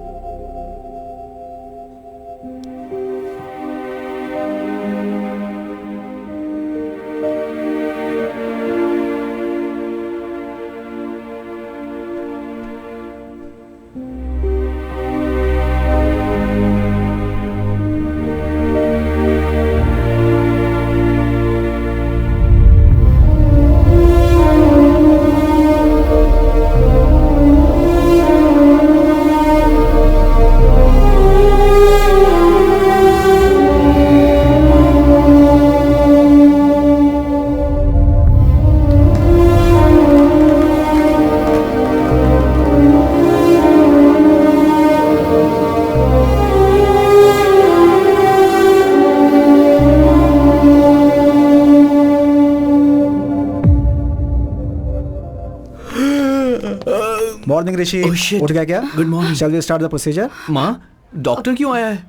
Speaker 8: Morning Rishi, उठ गया क्या?
Speaker 4: Good morning.
Speaker 8: Shall we start the procedure?
Speaker 4: माँ, doctor क्यों आया है?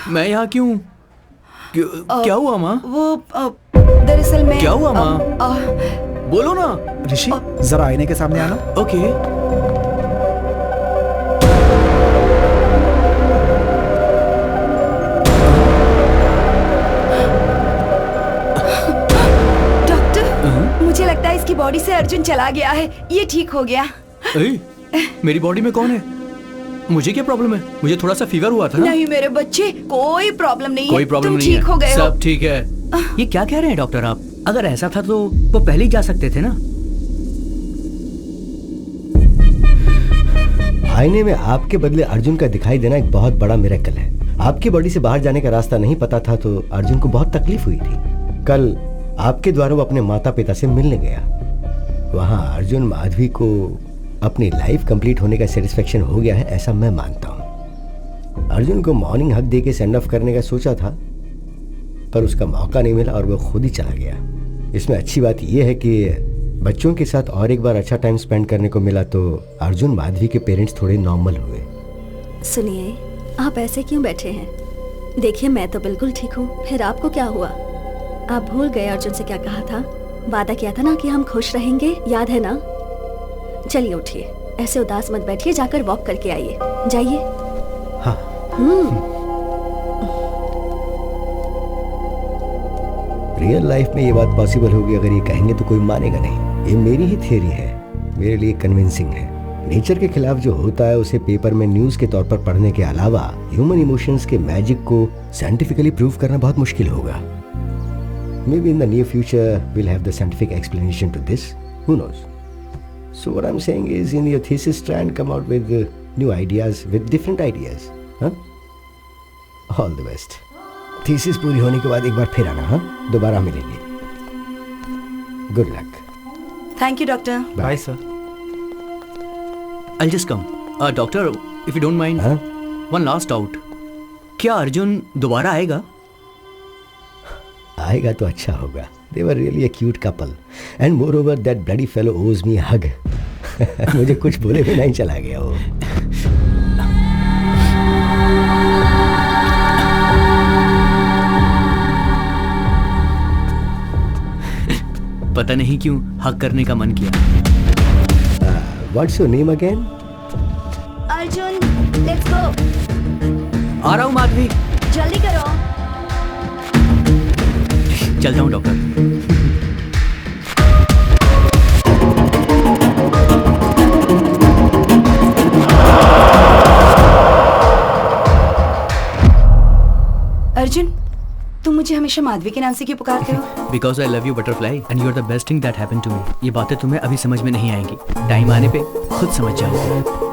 Speaker 4: मैं यहाँ क्यों? क्या हुआ माँ?
Speaker 2: वो दरअसल मैं
Speaker 4: क्या हुआ माँ? बोलो ना।
Speaker 8: ऋषि जरा आईने के सामने आना।
Speaker 4: ओके।
Speaker 2: मुझे लगता है इसकी बॉडी से अर्जुन चला गया है। ये ठीक हो गया।
Speaker 4: मेरी बॉडी में कौन है? मुझे क्या प्रॉब्लम है? मुझे थोड़ा सा फीवर हुआ था ना।
Speaker 2: नहीं मेरे बच्चे, कोई प्रॉब्लम नहीं है।
Speaker 4: कोई प्रॉब्लम नहीं है।
Speaker 2: ठीक हो गए हो।
Speaker 4: सब ठीक है। ये क्या कह रहे हैं डॉक्टर आप? अगर ऐसा था तो वो पहले ही जा सकते थे ना।
Speaker 3: आईने में आपके बदले अर्जुन का दिखाई देना एक बहुत बड़ा मिरेकल है। आपकी बॉडी से बाहर जाने का रास्ता नहीं पता था तो अर्जुन को बहुत तकलीफ हुई थी। कल आपके द्वारा वो अपने माता पिता से मिलने गया। वहां अर्जुन माधवी को अपनी लाइफ कंप्लीट होने का सेटिस्फेक्शन हो गया है ऐसा मैं मानता हूं। अर्जुन को मॉर्निंग हक दे के सेंड ऑफ करने का सोचा था पर उसका मौका नहीं मिला और वो खुद ही चला गया। इसमें अच्छी बात यह है कि बच्चों के साथ और एक बार अच्छा टाइम स्पेंड करने को मिला तो अर्जुन माधवी के पेरेंट्स थोड़े नॉर्मल हुए।
Speaker 1: सुनिए, आप ऐसे क्यों बैठे हैं? देखिए मैं तो बिल्कुल ठीक हूँ। फिर आपको क्या हुआ? आप भूल गए अर्जुन से क्या कहा था? वादा किया था ना कि हम खुश रहेंगे, याद है ना? चलिए उठिए, ऐसे उदास मत बैठिए, जाकर वॉक करके आइए। जाइए।
Speaker 3: हाँ। रियल लाइफ में ये बात पॉसिबल होगी अगर ये कहेंगे तो कोई मानेगा नहीं। ये मेरी ही थियरी है, मेरे लिए कन्विंसिंग है। नेचर के खिलाफ जो होता है उसे पेपर में न्यूज के तौर पर पढ़ने के अलावा ह्यूमन इमोशंस के मैजिक को साइंटिफिकली प्रूव करना बहुत मुश्किल होगा। Maybe in the near future we'll have the scientific explanation to this. Who knows? So what I'm saying is, in your thesis, try and come out with new ideas, with different ideas. Huh? All the best. Thesis पूरी होने के बाद एक बार फिर आना, हाँ? दोबारा मिलेंगे। Good luck.
Speaker 2: Thank you doctor.
Speaker 9: Bye sir.
Speaker 4: I'll just come. Doctor, if you don't mind,
Speaker 3: हाँ?
Speaker 4: one last doubt. क्या अर्जुन दोबारा आएगा?
Speaker 3: आएगा तो अच्छा होगा। They were really a cute couple. And moreover, that bloody fellow owes me a hug. मुझे कुछ बोले भी नहीं चला गया वो।
Speaker 4: पता नहीं क्यों हक करने का मन किया।
Speaker 3: What's your name again?
Speaker 5: Arjun, let's go.
Speaker 4: आ रहा हूँ माधवी।
Speaker 5: जल्दी करो।
Speaker 4: चलता हूँ डॉक्टर।
Speaker 2: अर्जुन, तुम मुझे हमेशा माधवी के नाम से क्यों पुकारते हो?
Speaker 4: Because I love you butterfly and you are the best thing that happened to me. ये बातें तुम्हें अभी समझ में नहीं आएंगी, टाइम आने पे खुद समझ जाओगे।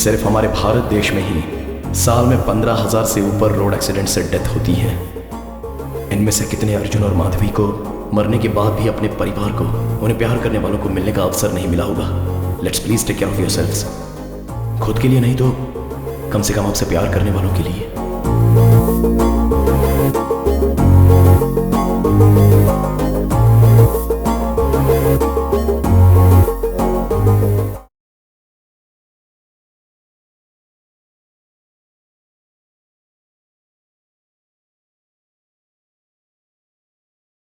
Speaker 7: सिर्फ हमारे भारत देश में ही साल में 15,000 से ऊपर रोड एक्सीडेंट से डेथ होती है। इनमें से कितने अर्जुन और माधवी को मरने के बाद भी अपने परिवार को, उन्हें प्यार करने वालों को मिलने का अवसर नहीं मिला होगा। Let's please take care of yourselves. खुद के लिए नहीं तो कम से कम आपसे प्यार करने वालों के लिए।